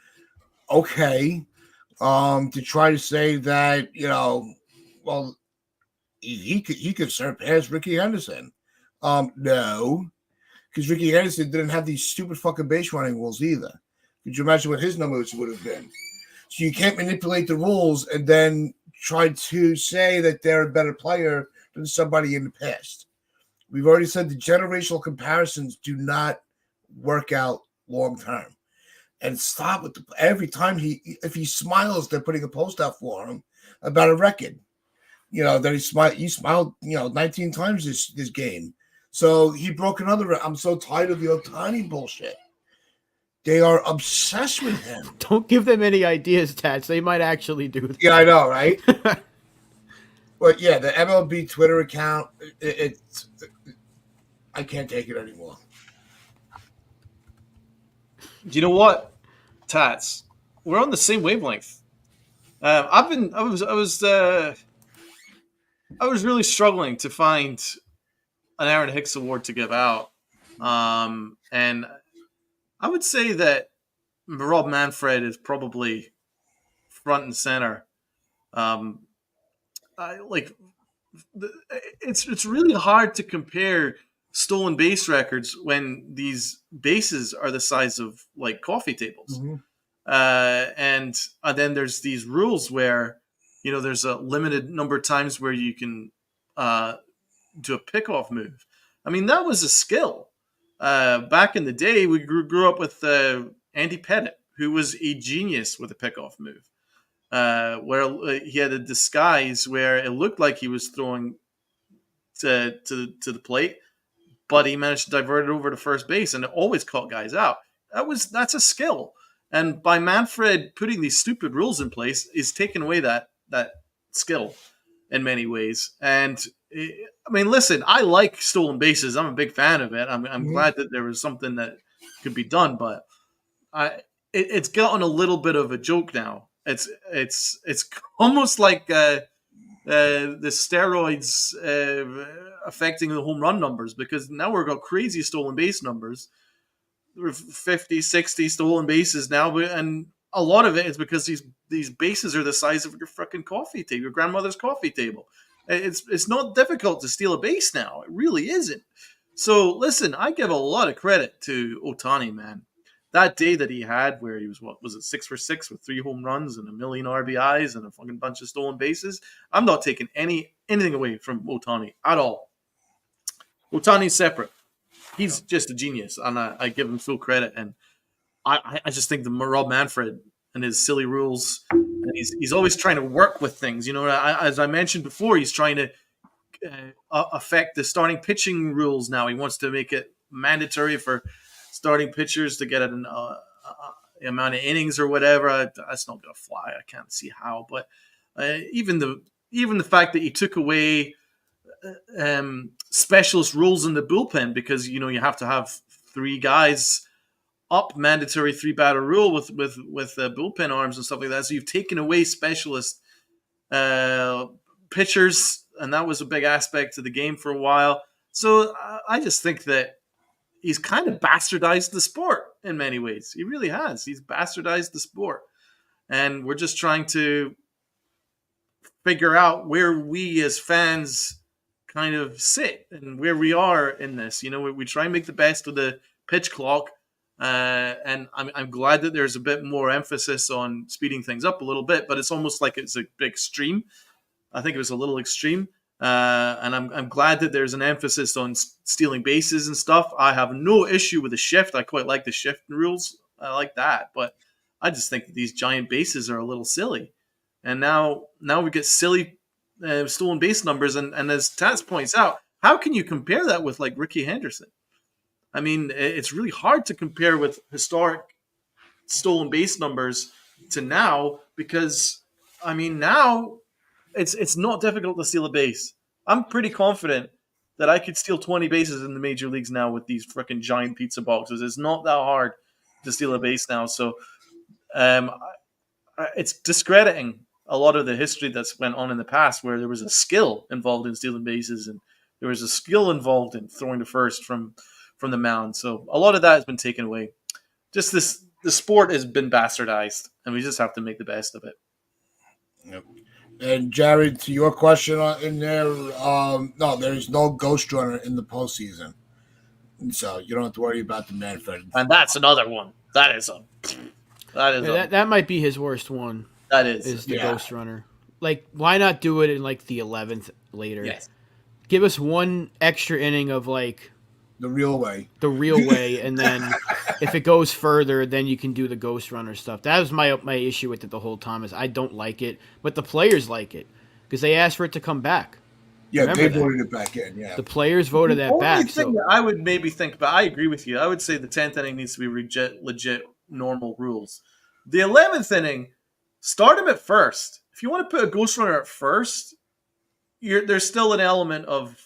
Okay. To try to say that, well, he could surpass Ricky Henderson. No, because Ricky Henderson didn't have these stupid fucking base running rules either. Could you imagine what his numbers would have been? So you can't manipulate the rules and then try to say that they're a better player than somebody in the past. We've already said the generational comparisons do not work out long term. And stop with every time if he smiles, they're putting a post out for him about a record. That he smiled, 19 times this game. So he broke another. I'm so tired of the Ohtani bullshit. They are obsessed with him. Don't give them any ideas, Tats. They might actually do that. Yeah, I know, right? But yeah, the MLB Twitter account, I can't take it anymore. Do you know what, Tats? We're on the same wavelength. I was really struggling to find an Aaron Hicks Award to give out, and I would say that Rob Manfred is probably front and center. It's really hard to compare stolen base records when these bases are the size of like coffee tables. Mm-hmm. And then there's these rules where, there's a limited number of times where you can do a pickoff move. I mean, that was a skill. Back in the day, we grew up with Andy Pettitte, who was a genius with a pickoff move, where he had a disguise where it looked like he was throwing to the plate, but he managed to divert it over to first base, and it always caught guys out. That's a skill. And by Manfred putting these stupid rules in place is taking away that skill in many ways. And I mean, listen, I like stolen bases. I'm a big fan of it. I'm glad that there was something that could be done, but it's gotten a little bit of a joke now. It's almost like the steroids affecting the home run numbers, because now we've got crazy stolen base numbers. There are 50, 60 stolen bases now, and a lot of it is because these bases are the size of your fucking coffee table, your grandmother's coffee table. It's not difficult to steal a base now. It really isn't. So listen, I give a lot of credit to Ohtani, man. That day that he had where he was, what was it, 6 for 6 with 3 home runs and a million RBIs and a fucking bunch of stolen bases. I'm not taking anything away from Ohtani at all. Ohtani's separate. He's just a genius, and I give him full credit. And I just think the Rob Manfred and his silly rules, and he's always trying to work with things. You know, as I mentioned before, he's trying to affect the starting pitching rules now. He wants to make it mandatory for starting pitchers to get an amount of innings or whatever. That's not going to fly. I can't see how. But even the fact that he took away specialist rules in the bullpen, because you have to have 3 guys up, mandatory 3-batter rule with bullpen arms and stuff like that. So you've taken away specialist pitchers, and that was a big aspect to the game for a while. So I just think that he's kind of bastardized the sport in many ways. He really has. He's bastardized the sport. And we're just trying to figure out where we as fans kind of sit and where we are in this. We try and make the best of the pitch clock. And I'm glad that there's a bit more emphasis on speeding things up a little bit, but it's almost like it's a bit extreme. I think it was a little extreme. And I'm glad that there's an emphasis on stealing bases and stuff. I have no issue with the shift. I quite like the shift rules. I like that. But I just think that these giant bases are a little silly. And now we get silly stolen base numbers. And as Taz points out, how can you compare that with like Ricky Henderson? I mean, it's really hard to compare with historic stolen base numbers to now, because, I mean, now it's not difficult to steal a base. I'm pretty confident that I could steal 20 bases in the major leagues now with these freaking giant pizza boxes. It's not that hard to steal a base now. So it's discrediting a lot of the history that's went on in the past, where there was a skill involved in stealing bases and there was a skill involved in throwing to first from the mound. So a lot of that has been taken away. Just the sport has been bastardized, and we just have to make the best of it. Yep. And Jared, to your question in there, no, there's no ghost runner in the postseason, and so you don't have to worry about the Manfred. And that's another one. That might be his worst one. That is the ghost runner. Like, why not do it in like the 11th later? Yes. Give us one extra inning of like the real way, and then if it goes further, then you can do the ghost runner stuff. That was my issue with it the whole time. Is I don't like it, but the players like it because they asked for it to come back. Yeah, Remember they voted it back in. Yeah, the players voted that back. So that I would maybe think about. I agree with you. I would say the 10th inning needs to be legit normal rules. The 11th inning, start him at first. If you want to put a ghost runner at first, there's still an element of.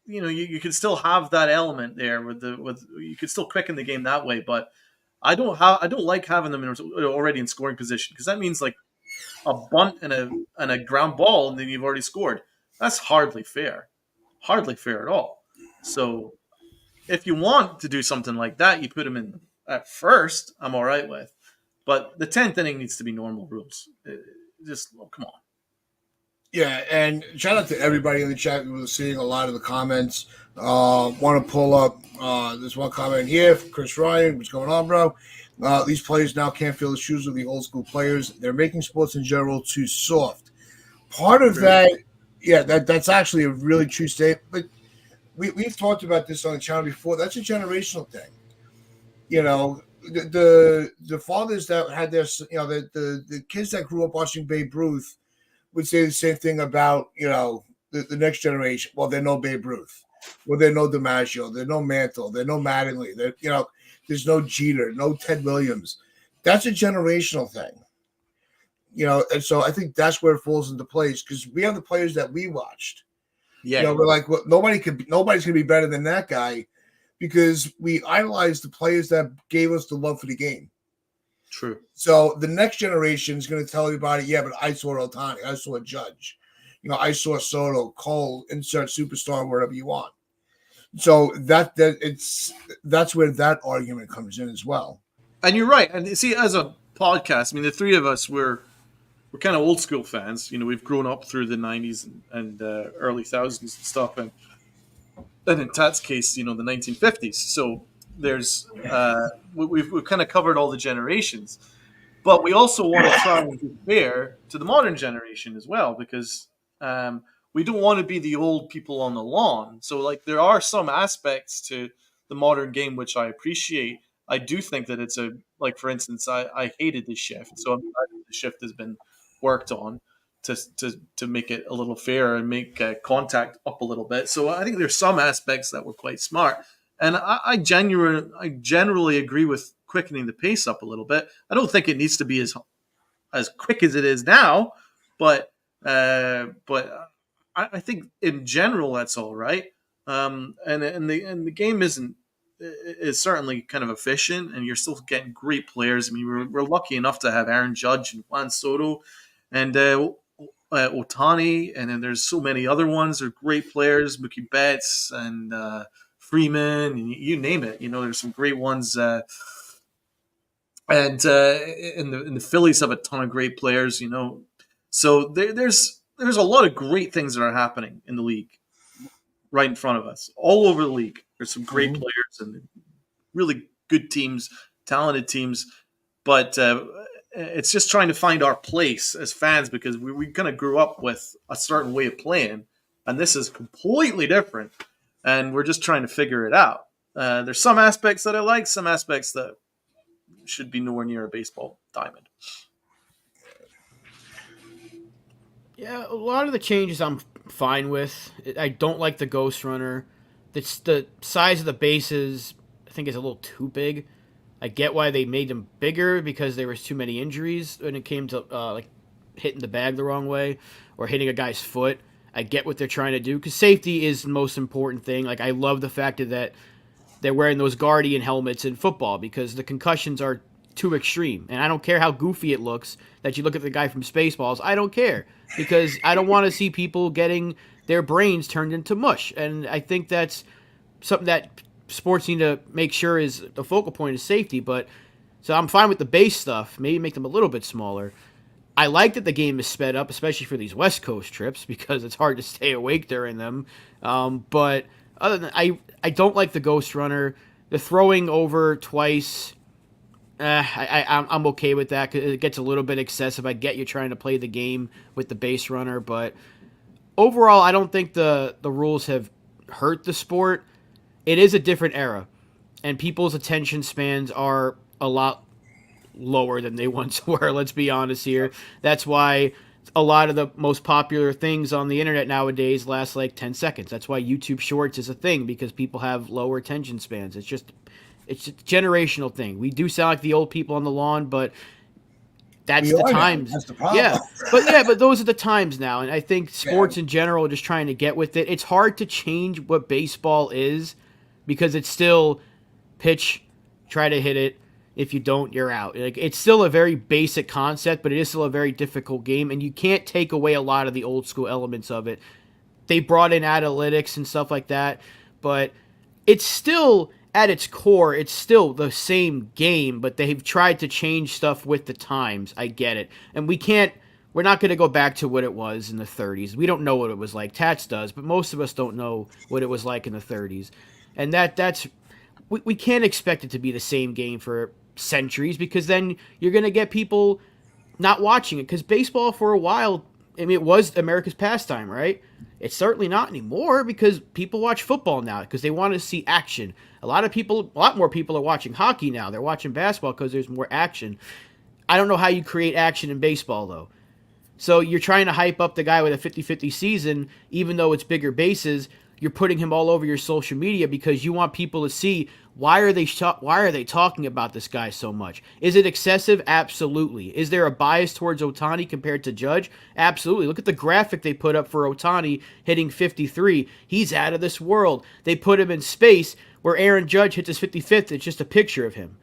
You could still have that element there with you could still quicken the game that way, but I don't like having them already in scoring position, because that means like a bunt and a ground ball and then you've already scored. That's hardly fair at all. So if you want to do something like that, you put them in at first. I'm all right with, but the 10th inning needs to be normal rules. Come on. Yeah, and shout out to everybody in the chat. We were seeing a lot of the comments. Want to pull up this one comment here from Chris Ryan. What's going on, bro? These players now can't fill the shoes of the old school players. They're making sports in general too soft. Part of that, yeah, that's actually a really true statement. But we've talked about this on the channel before. That's a generational thing. The fathers that had their, the kids that grew up watching Babe Ruth would say the same thing about, the next generation. Well, they're no Babe Ruth. Well, they're no DiMaggio. They're no Mantle. They're no Mattingly. There's no Jeter, no Ted Williams. That's a generational thing. And so I think that's where it falls into place, because we have the players that we watched. Yeah. We're like, well, nobody's going to be better than that guy, because we idolized the players that gave us the love for the game. True. So the next generation is going to tell everybody, yeah, but I saw Ohtani, I saw Judge, I saw Soto, Cole, insert superstar, wherever you want. So that's where that argument comes in as well. And you're right. And see, as a podcast, I mean, the three of us we're kind of old school fans. We've grown up through the '90s and early thousands and stuff, and in Tat's case, the 1950s. So there's we've kind of covered all the generations, but we also want to try and be fair to the modern generation as well, because we don't want to be the old people on the lawn. So like there are some aspects to the modern game which I appreciate. I do think that it's like for instance, I hated this shift, so I'm glad that the shift has been worked on to make it a little fairer and make contact up a little bit. So I think there's some aspects that were quite smart, and I generally agree with quickening the pace up a little bit. I don't think it needs to be as quick as it is now, but I think in general that's all right. And the game is certainly kind of efficient, and you're still getting great players. I mean, we're lucky enough to have Aaron Judge and Juan Soto and Otani, and then there's so many other ones. They're great players, Mookie Betts and Freeman, and you name it. There's some great ones. And the Phillies have a ton of great players. So there's a lot of great things that are happening in the league right in front of us, all over the league. There's some great players and really good teams, talented teams, but it's just trying to find our place as fans, because we kind of grew up with a certain way of playing, and this is completely different, and we're just trying to figure it out. There's some aspects that I like, some aspects that should be nowhere near a baseball diamond. Yeah, a lot of the changes I'm fine with. I don't like the Ghost Runner. It's the size of the bases, I think, is a little too big. I get why they made them bigger, because there was too many injuries when it came to like hitting the bag the wrong way or hitting a guy's foot. I get what they're trying to do, because safety is the most important thing. Like, I love the fact that they're wearing those Guardian helmets in football, because the concussions are too extreme. And I don't care how goofy it looks that you look at the guy from Spaceballs. I don't care, because I don't want to see people getting their brains turned into mush. And I think that's something that sports need to make sure is the focal point, is safety. But so I'm fine with the base stuff. Maybe make them a little bit smaller. I like that the game is sped up, especially for these West Coast trips, because it's hard to stay awake during them. But other than I don't like the Ghost Runner. The throwing over twice, I'm okay with that, because it gets a little bit excessive. I get you trying to play the game with the base runner, but overall, I don't think the rules have hurt the sport. It is a different era, and people's attention spans are a lot lower than they once were. Let's be honest here. That's why a lot of the most popular things on the internet nowadays last like 10 seconds. That's why YouTube Shorts is a thing, because people have lower attention spans. It's a generational thing. We do sound like the old people on the lawn, but that's the times. That's the problem. Yeah, but those are the times now, and I think sports in general are just trying to get with it. It's hard to change what baseball is, because it's still pitch, try to hit it. If you don't, you're out. Like, it's still a very basic concept, but it is still a very difficult game, and you can't take away a lot of the old school elements of it. They brought in analytics and stuff like that, but it's still, at its core, it's still the same game, but they've tried to change stuff with the times. I get it. And we're not going to go back to what it was in the 30s. We don't know what it was like. Tats does, but most of us don't know what it was like in the 30s. And we can't expect it to be the same game for centuries, because then you're going to get people not watching it, because baseball for a while, I mean, it was America's pastime, right? It's certainly not anymore, because people watch football now because they want to see action. A lot more people are watching hockey now. They're watching basketball because there's more action. I don't know how you create action in baseball, though. So you're trying to hype up the guy with a 50-50 season, even though it's bigger bases. You're putting him all over your social media because you want people to see, why are they talking about this guy so much? Is it excessive? Absolutely. Is there a bias towards Otani compared to Judge? Absolutely. Look at the graphic they put up for Otani hitting 53. He's out of this world. They put him in space where Aaron Judge hits his 55th. It's just a picture of him.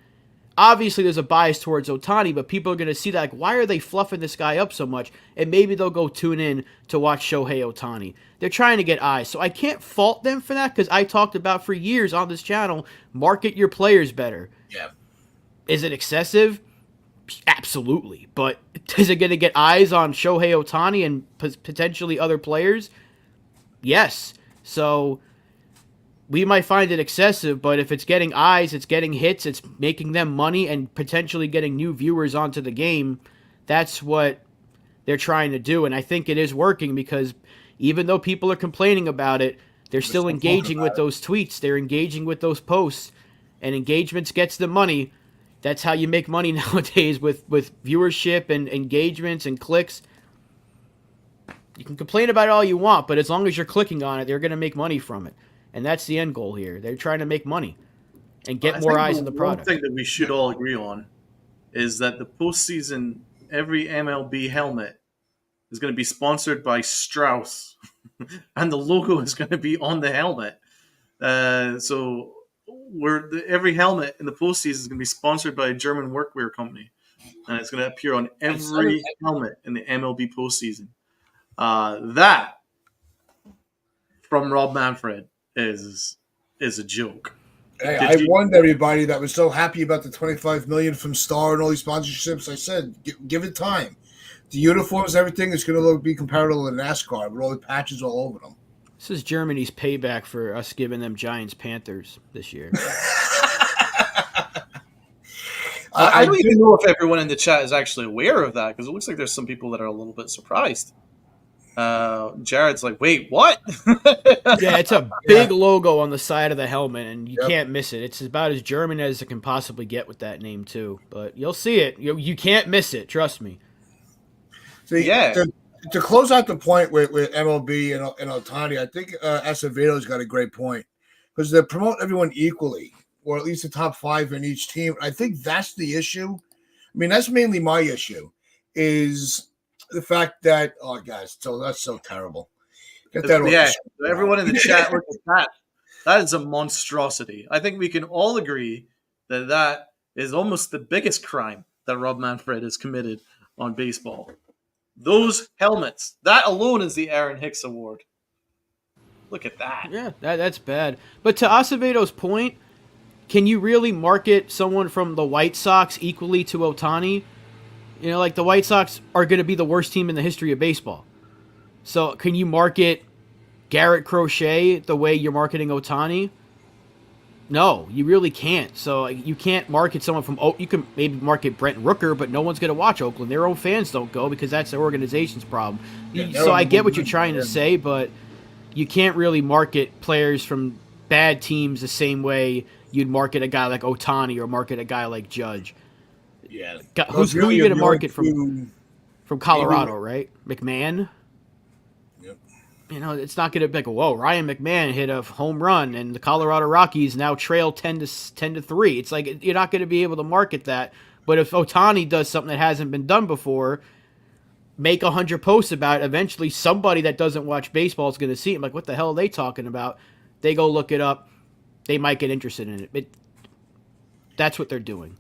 Obviously, there's a bias towards Otani, but people are going to see that, like, why are they fluffing this guy up so much? And maybe they'll go tune in to watch Shohei Otani. They're trying to get eyes. So I can't fault them for that, because I talked about for years on this channel, market your players better. Yeah. Is it excessive? Absolutely. But is it going to get eyes on Shohei Ohtani and potentially other players? Yes. So we might find it excessive, but if it's getting eyes, it's getting hits, it's making them money and potentially getting new viewers onto the game, that's what they're trying to do. And I think it is working because even though people are complaining about it, they're still engaging with those tweets. They're engaging with those posts. And engagements gets the money. That's how you make money nowadays with viewership and engagements and clicks. You can complain about it all you want, but as long as you're clicking on it, they're going to make money from it. And that's the end goal here. They're trying to make money and get more eyes on the product. One thing that we should all agree on is that the postseason, every MLB helmet is going to be sponsored by Strauss, and the logo is going to be on the helmet. So every helmet in the postseason is going to be sponsored by a German workwear company, and it's going to appear on every helmet in the MLB postseason. That from Rob Manfred is a joke. Hey, I warned everybody that was so happy about the $25 million from Star and all these sponsorships. I said, give it time. The uniforms, everything is going to be comparable to NASCAR with all the patches all over them. This is Germany's payback for us giving them Giants-Panthers this year. I don't even know if everyone in the chat is actually aware of that because it looks like there's some people that are a little bit surprised. Jared's like, wait, what? Yeah, it's a big logo on the side of the helmet, and you can't miss it. It's about as German as it can possibly get with that name, too. But you'll see it. You can't miss it. Trust me. So, to close out the point with MLB and Ohtani, I think Acevedo's got a great point because they promote everyone equally, or at least the top 5 in each team. I think that's the issue. I mean, that's mainly my issue is the fact that, oh, guys, so that's so terrible. Get that everyone in the chat, look at that. That is a monstrosity. I think we can all agree that is almost the biggest crime that Rob Manfred has committed on baseball. Those helmets, that alone is the Aaron Hicks Award. Look at that. Yeah, that's bad. But to Acevedo's point, can you really market someone from the White Sox equally to Ohtani? You know, like the White Sox are going to be the worst team in the history of baseball. So can you market Garrett Crochet the way you're marketing Ohtani? No, you really can't. So you can't market someone from you can maybe market Brent Rooker, but no one's going to watch Oakland. Their own fans don't go because that's their organization's problem. So I get what you're trying to say, but you can't really market players from bad teams the same way you'd market a guy like Ohtani or market a guy like Judge. Yeah. Who are you going to market from Colorado, right? McMahon? Yep. You know, it's not going to be like, whoa, Ryan McMahon hit a home run and the Colorado Rockies now trail 10-3. It's like you're not going to be able to market that. But if Ohtani does something that hasn't been done before, make 100 posts about it, eventually somebody that doesn't watch baseball is going to see it. I'm like, what the hell are they talking about? They go look it up. They might get interested in it. That's what they're doing.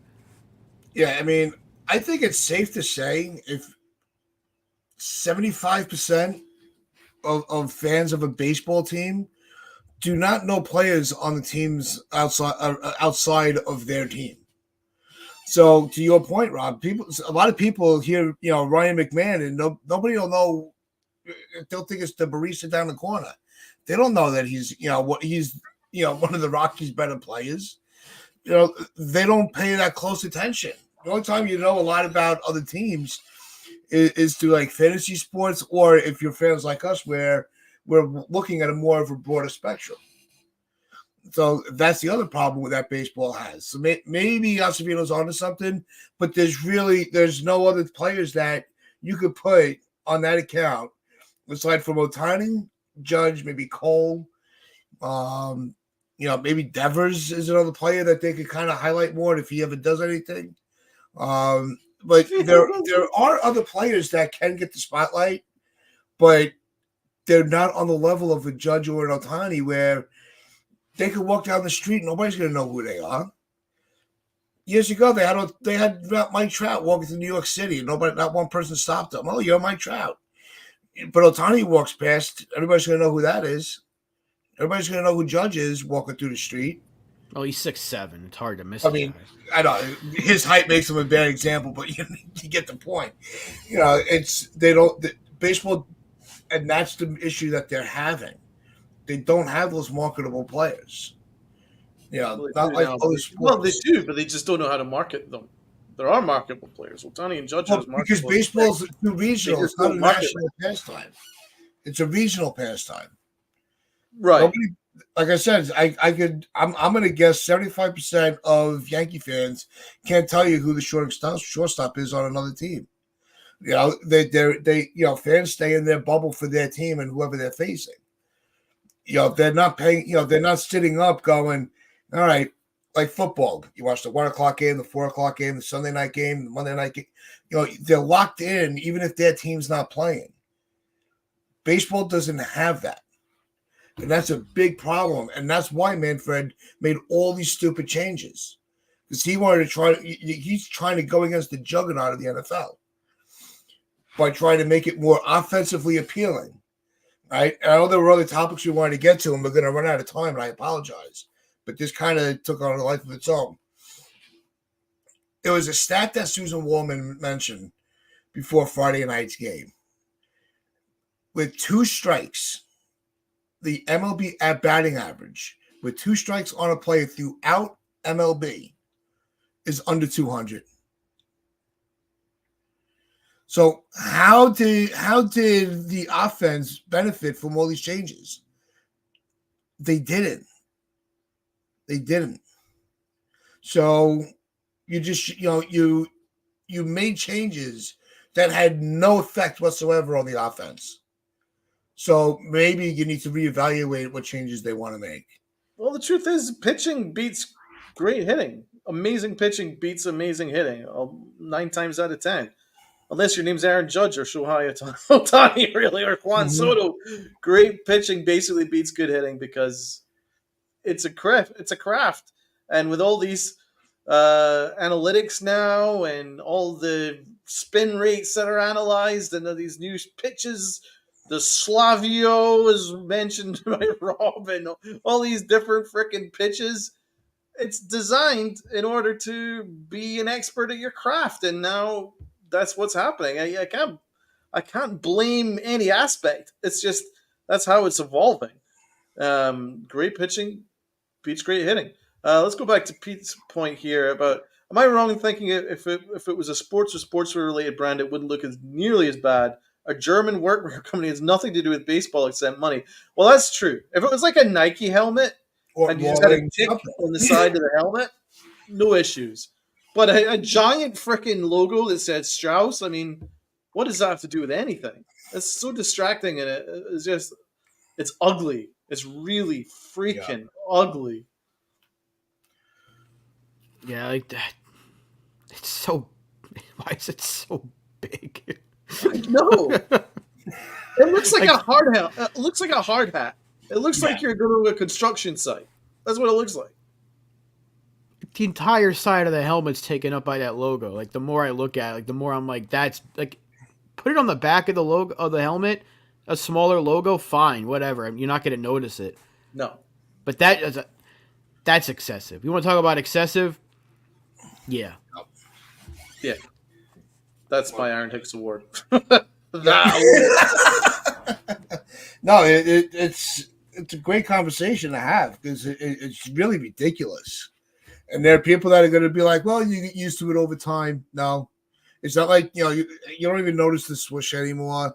Yeah, I mean, I think it's safe to say if 75% of fans of a baseball team do not know players on the teams outside of their team. So to your point, Rob, a lot of people hear, Ryan McMahon, and nobody will know. They'll think it's the barista down the corner. They don't know that he's, one of the Rockies' better players. They don't pay that close attention. The only time you know a lot about other teams is through like fantasy sports, or if you're fans like us, where we're looking at a more of a broader spectrum. So that's the other problem with that baseball has. So maybe Acevedo's onto something, but there's no other players that you could put on that account aside from Ohtani, Judge, maybe Cole. Maybe Devers is another player that they could kind of highlight more if he ever does anything. But there are other players that can get the spotlight, but they're not on the level of a Judge or an Ohtani where they could walk down the street and nobody's going to know who they are. Years ago, they had Mike Trout walking to New York City, and not one person stopped them. Oh, you're Mike Trout. But Ohtani walks past, everybody's going to know who that is. Everybody's going to know who Judge is walking through the street. Oh, he's 6'7". It's hard to miss. I mean, I know his height makes him a bad example, but you get the point. Baseball, and that's the issue that they're having. They don't have those marketable players. Not like other sports. Well, they do, but they just don't know how to market them. There are marketable players. Well, Tony and Judge has marketable because baseball's too regional. It's not a national pastime. It's a regional pastime. Right. Like I said, I'm going to guess 75% of Yankee fans can't tell you who the shortstop is on another team. Fans stay in their bubble for their team and whoever they're facing. They're not paying. They're not sitting up going, all right, like football. You watch the 1 o'clock game, the 4 o'clock game, the Sunday night game, the Monday night game. They're locked in even if their team's not playing. Baseball doesn't have that. And that's a big problem. And that's why Manfred made all these stupid changes. Because he wanted to he's trying to go against the juggernaut of the NFL by trying to make it more offensively appealing. Right? And I know there were other topics we wanted to get to, and we're going to run out of time, and I apologize. But this kind of took on a life of its own. There was a stat that Susan Wallman mentioned before Friday night's game. With 2 strikes, the MLB at batting average with 2 strikes on a player throughout MLB is under 200. So how did the offense benefit from all these changes? They didn't. So you just you made changes that had no effect whatsoever on the offense. So maybe you need to reevaluate what changes they want to make. Well, the truth is, pitching beats great hitting. Amazing pitching beats amazing hitting 9 times out of 10. Unless your name's Aaron Judge or Shohei Ohtani, really, or Juan Soto. Great pitching basically beats good hitting because it's a craft. It's a craft. And with all these analytics now and all the spin rates that are analyzed and these new pitches, the Slavio is mentioned by Rob and all these different freaking pitches. It's designed in order to be an expert at your craft. And now that's what's happening. I can't blame any aspect. It's just that's how it's evolving. Great pitching beats great hitting. Let's go back to Pete's point here about. Am I wrong in thinking if it was a sports or sports related brand, it wouldn't look as nearly as bad? A German workwear company has nothing to do with baseball except money. Well, that's true. If it was like a Nike helmet and you just had a tick on the side of the helmet, no issues. But a giant freaking logo that said Strauss, I mean, what does that have to do with anything? It's so distracting, and it's ugly. It's really freaking ugly. Yeah, like that. It's so. Why is it so big? No, it looks like a hard hat. It looks like a hard hat. It looks like you're going to a construction site. That's what it looks like. The entire side of the helmet's taken up by that logo. Like the more I look at it, like the more I'm like, that's like, put it on the back of the logo of the helmet, a smaller logo, fine, whatever. You're not going to notice it. No, but that's excessive. You want to talk about excessive? Yeah. Yeah. That's my Iron Hicks award. No, it's a great conversation to have because it's really ridiculous. And there are people that are going to be like, well, you get used to it over time. No, it's not like, you don't even notice the swoosh anymore.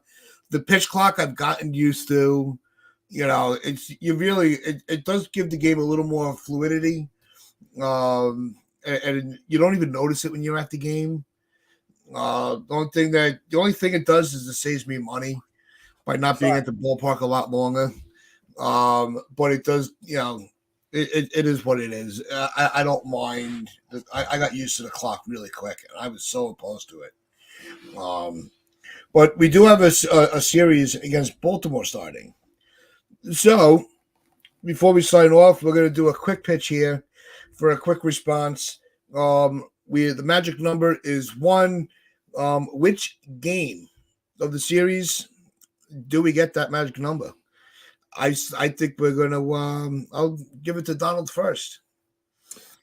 The pitch clock I've gotten used to, it does give the game a little more fluidity. And you don't even notice it when you're at the game. The only thing it does is it saves me money by not being at the ballpark a lot longer. But it does, it is what it is. I don't mind. I got used to the clock really quick, and I was so opposed to it. But we do have a series against Baltimore starting. So before we sign off, we're going to do a quick pitch here for a quick response. The magic number is 1. Which game of the series do we get that magic number? I think we're going to I'll give it to Donald first.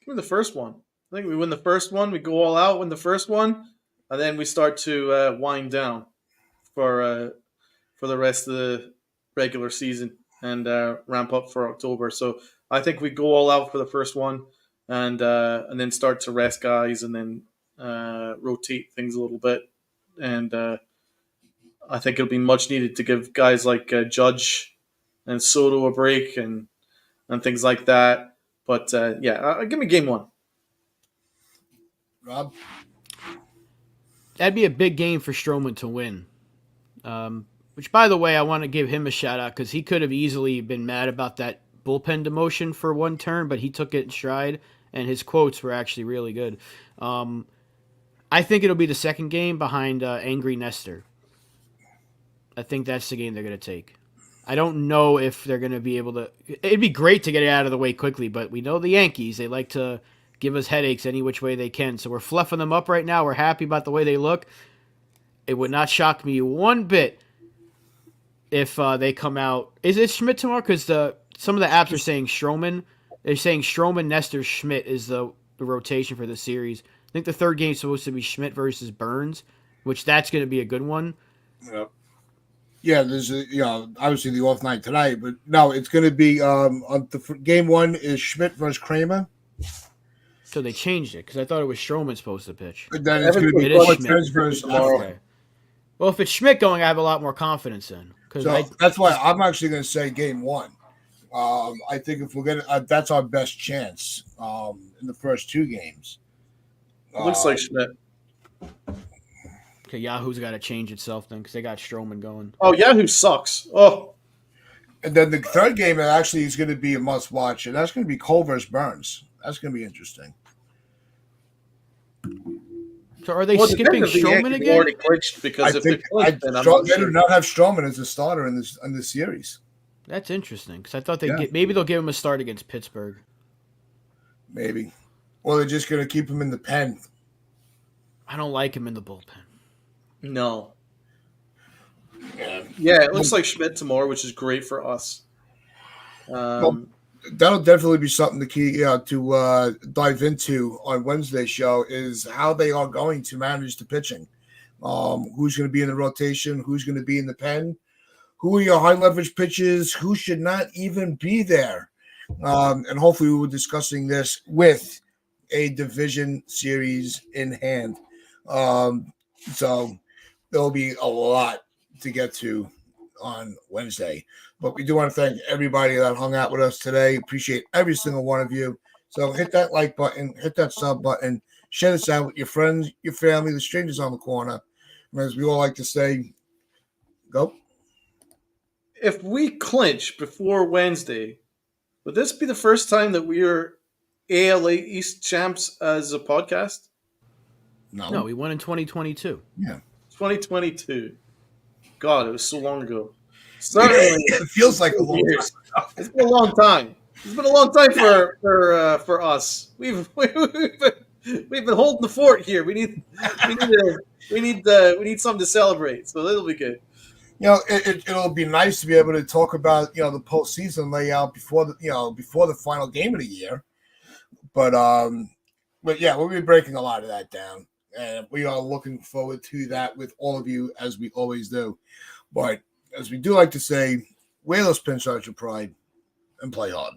Win the first one. I think we win the first one. We go all out, win the first one, and then we start to wind down for the rest of the regular season and ramp up for October. So I think we go all out for the first one, and then start to rest guys, and then rotate things a little bit. And I think it'll be much needed to give guys like Judge and Soto a break and things like that. But give me game one. Rob? That'd be a big game for Stroman to win. Which, by the way, I want to give him a shout out because he could have easily been mad about that bullpen demotion for one turn, but he took it in stride, and his quotes were actually really good. I think it'll be the second game behind Angry Nestor. I think that's the game they're going to take. I don't know if they're going to be able to. It'd be great to get it out of the way quickly, but we know the Yankees, they like to give us headaches any which way they can. So we're fluffing them up right now. We're happy about the way they look. It would not shock me one bit if they come out. Is it Schmidt tomorrow? Because some of the apps are saying Stroman. They're saying Stroman, Nestor, Schmidt is the rotation for the series. I think the third game is supposed to be Schmidt versus Burns, which that's going to be a good one. Yep. Yeah, there's obviously the off night tonight, but no, it's going to be on the game one is Schmidt versus Kramer. So they changed it because I thought it was Stroman supposed to pitch. But then it's going to be Schmidt versus tomorrow. Okay. Well, if it's Schmidt going, I have a lot more confidence in. So that's why I'm actually going to say game one. I think if we're going to, that's our best chance in the first two games. Looks like Schmidt. Okay, Yahoo's got to change itself then because they got Stroman going. Oh, Yahoo sucks. Oh. And then the third game actually is going to be a must watch, and that's going to be Cole versus Burns. That's going to be interesting. So are they skipping Stroman again? Already clinched because they do not have Stroman as a starter in this series. That's interesting because I thought maybe they'll give him a start against Pittsburgh. Maybe, or they're just going to keep him in the pen. I don't like him in the bullpen. No. Yeah, it looks like Schmidt tomorrow, which is great for us. Well, that'll definitely be something to dive into on Wednesday's show is how they are going to manage the pitching. Who's going to be in the rotation? Who's going to be in the pen? Who are your high leverage pitches? Who should not even be there? And hopefully we were discussing this with a division series in hand. So there'll be a lot to get to on Wednesday. But we do want to thank everybody that hung out with us today. Appreciate every single one of you. So hit that like button, hit that sub button, share this out with your friends, your family, the strangers on the corner. And as we all like to say, go. If we clinch before Wednesday, would this be the first time that we are ALA East champs as a podcast? No, we won in 2022. Yeah. 2022. God, it was so long ago. Certainly, it feels like a long years. Time. It's been a long time. It's been a long time for us. We've been holding the fort here. We need something to celebrate. So it'll be good. It'll be nice to be able to talk about the postseason layout before the final game of the year. But yeah, we'll be breaking a lot of that down, and we are looking forward to that with all of you as we always do. But as we do like to say, wear those pinstripes of pride and play hard.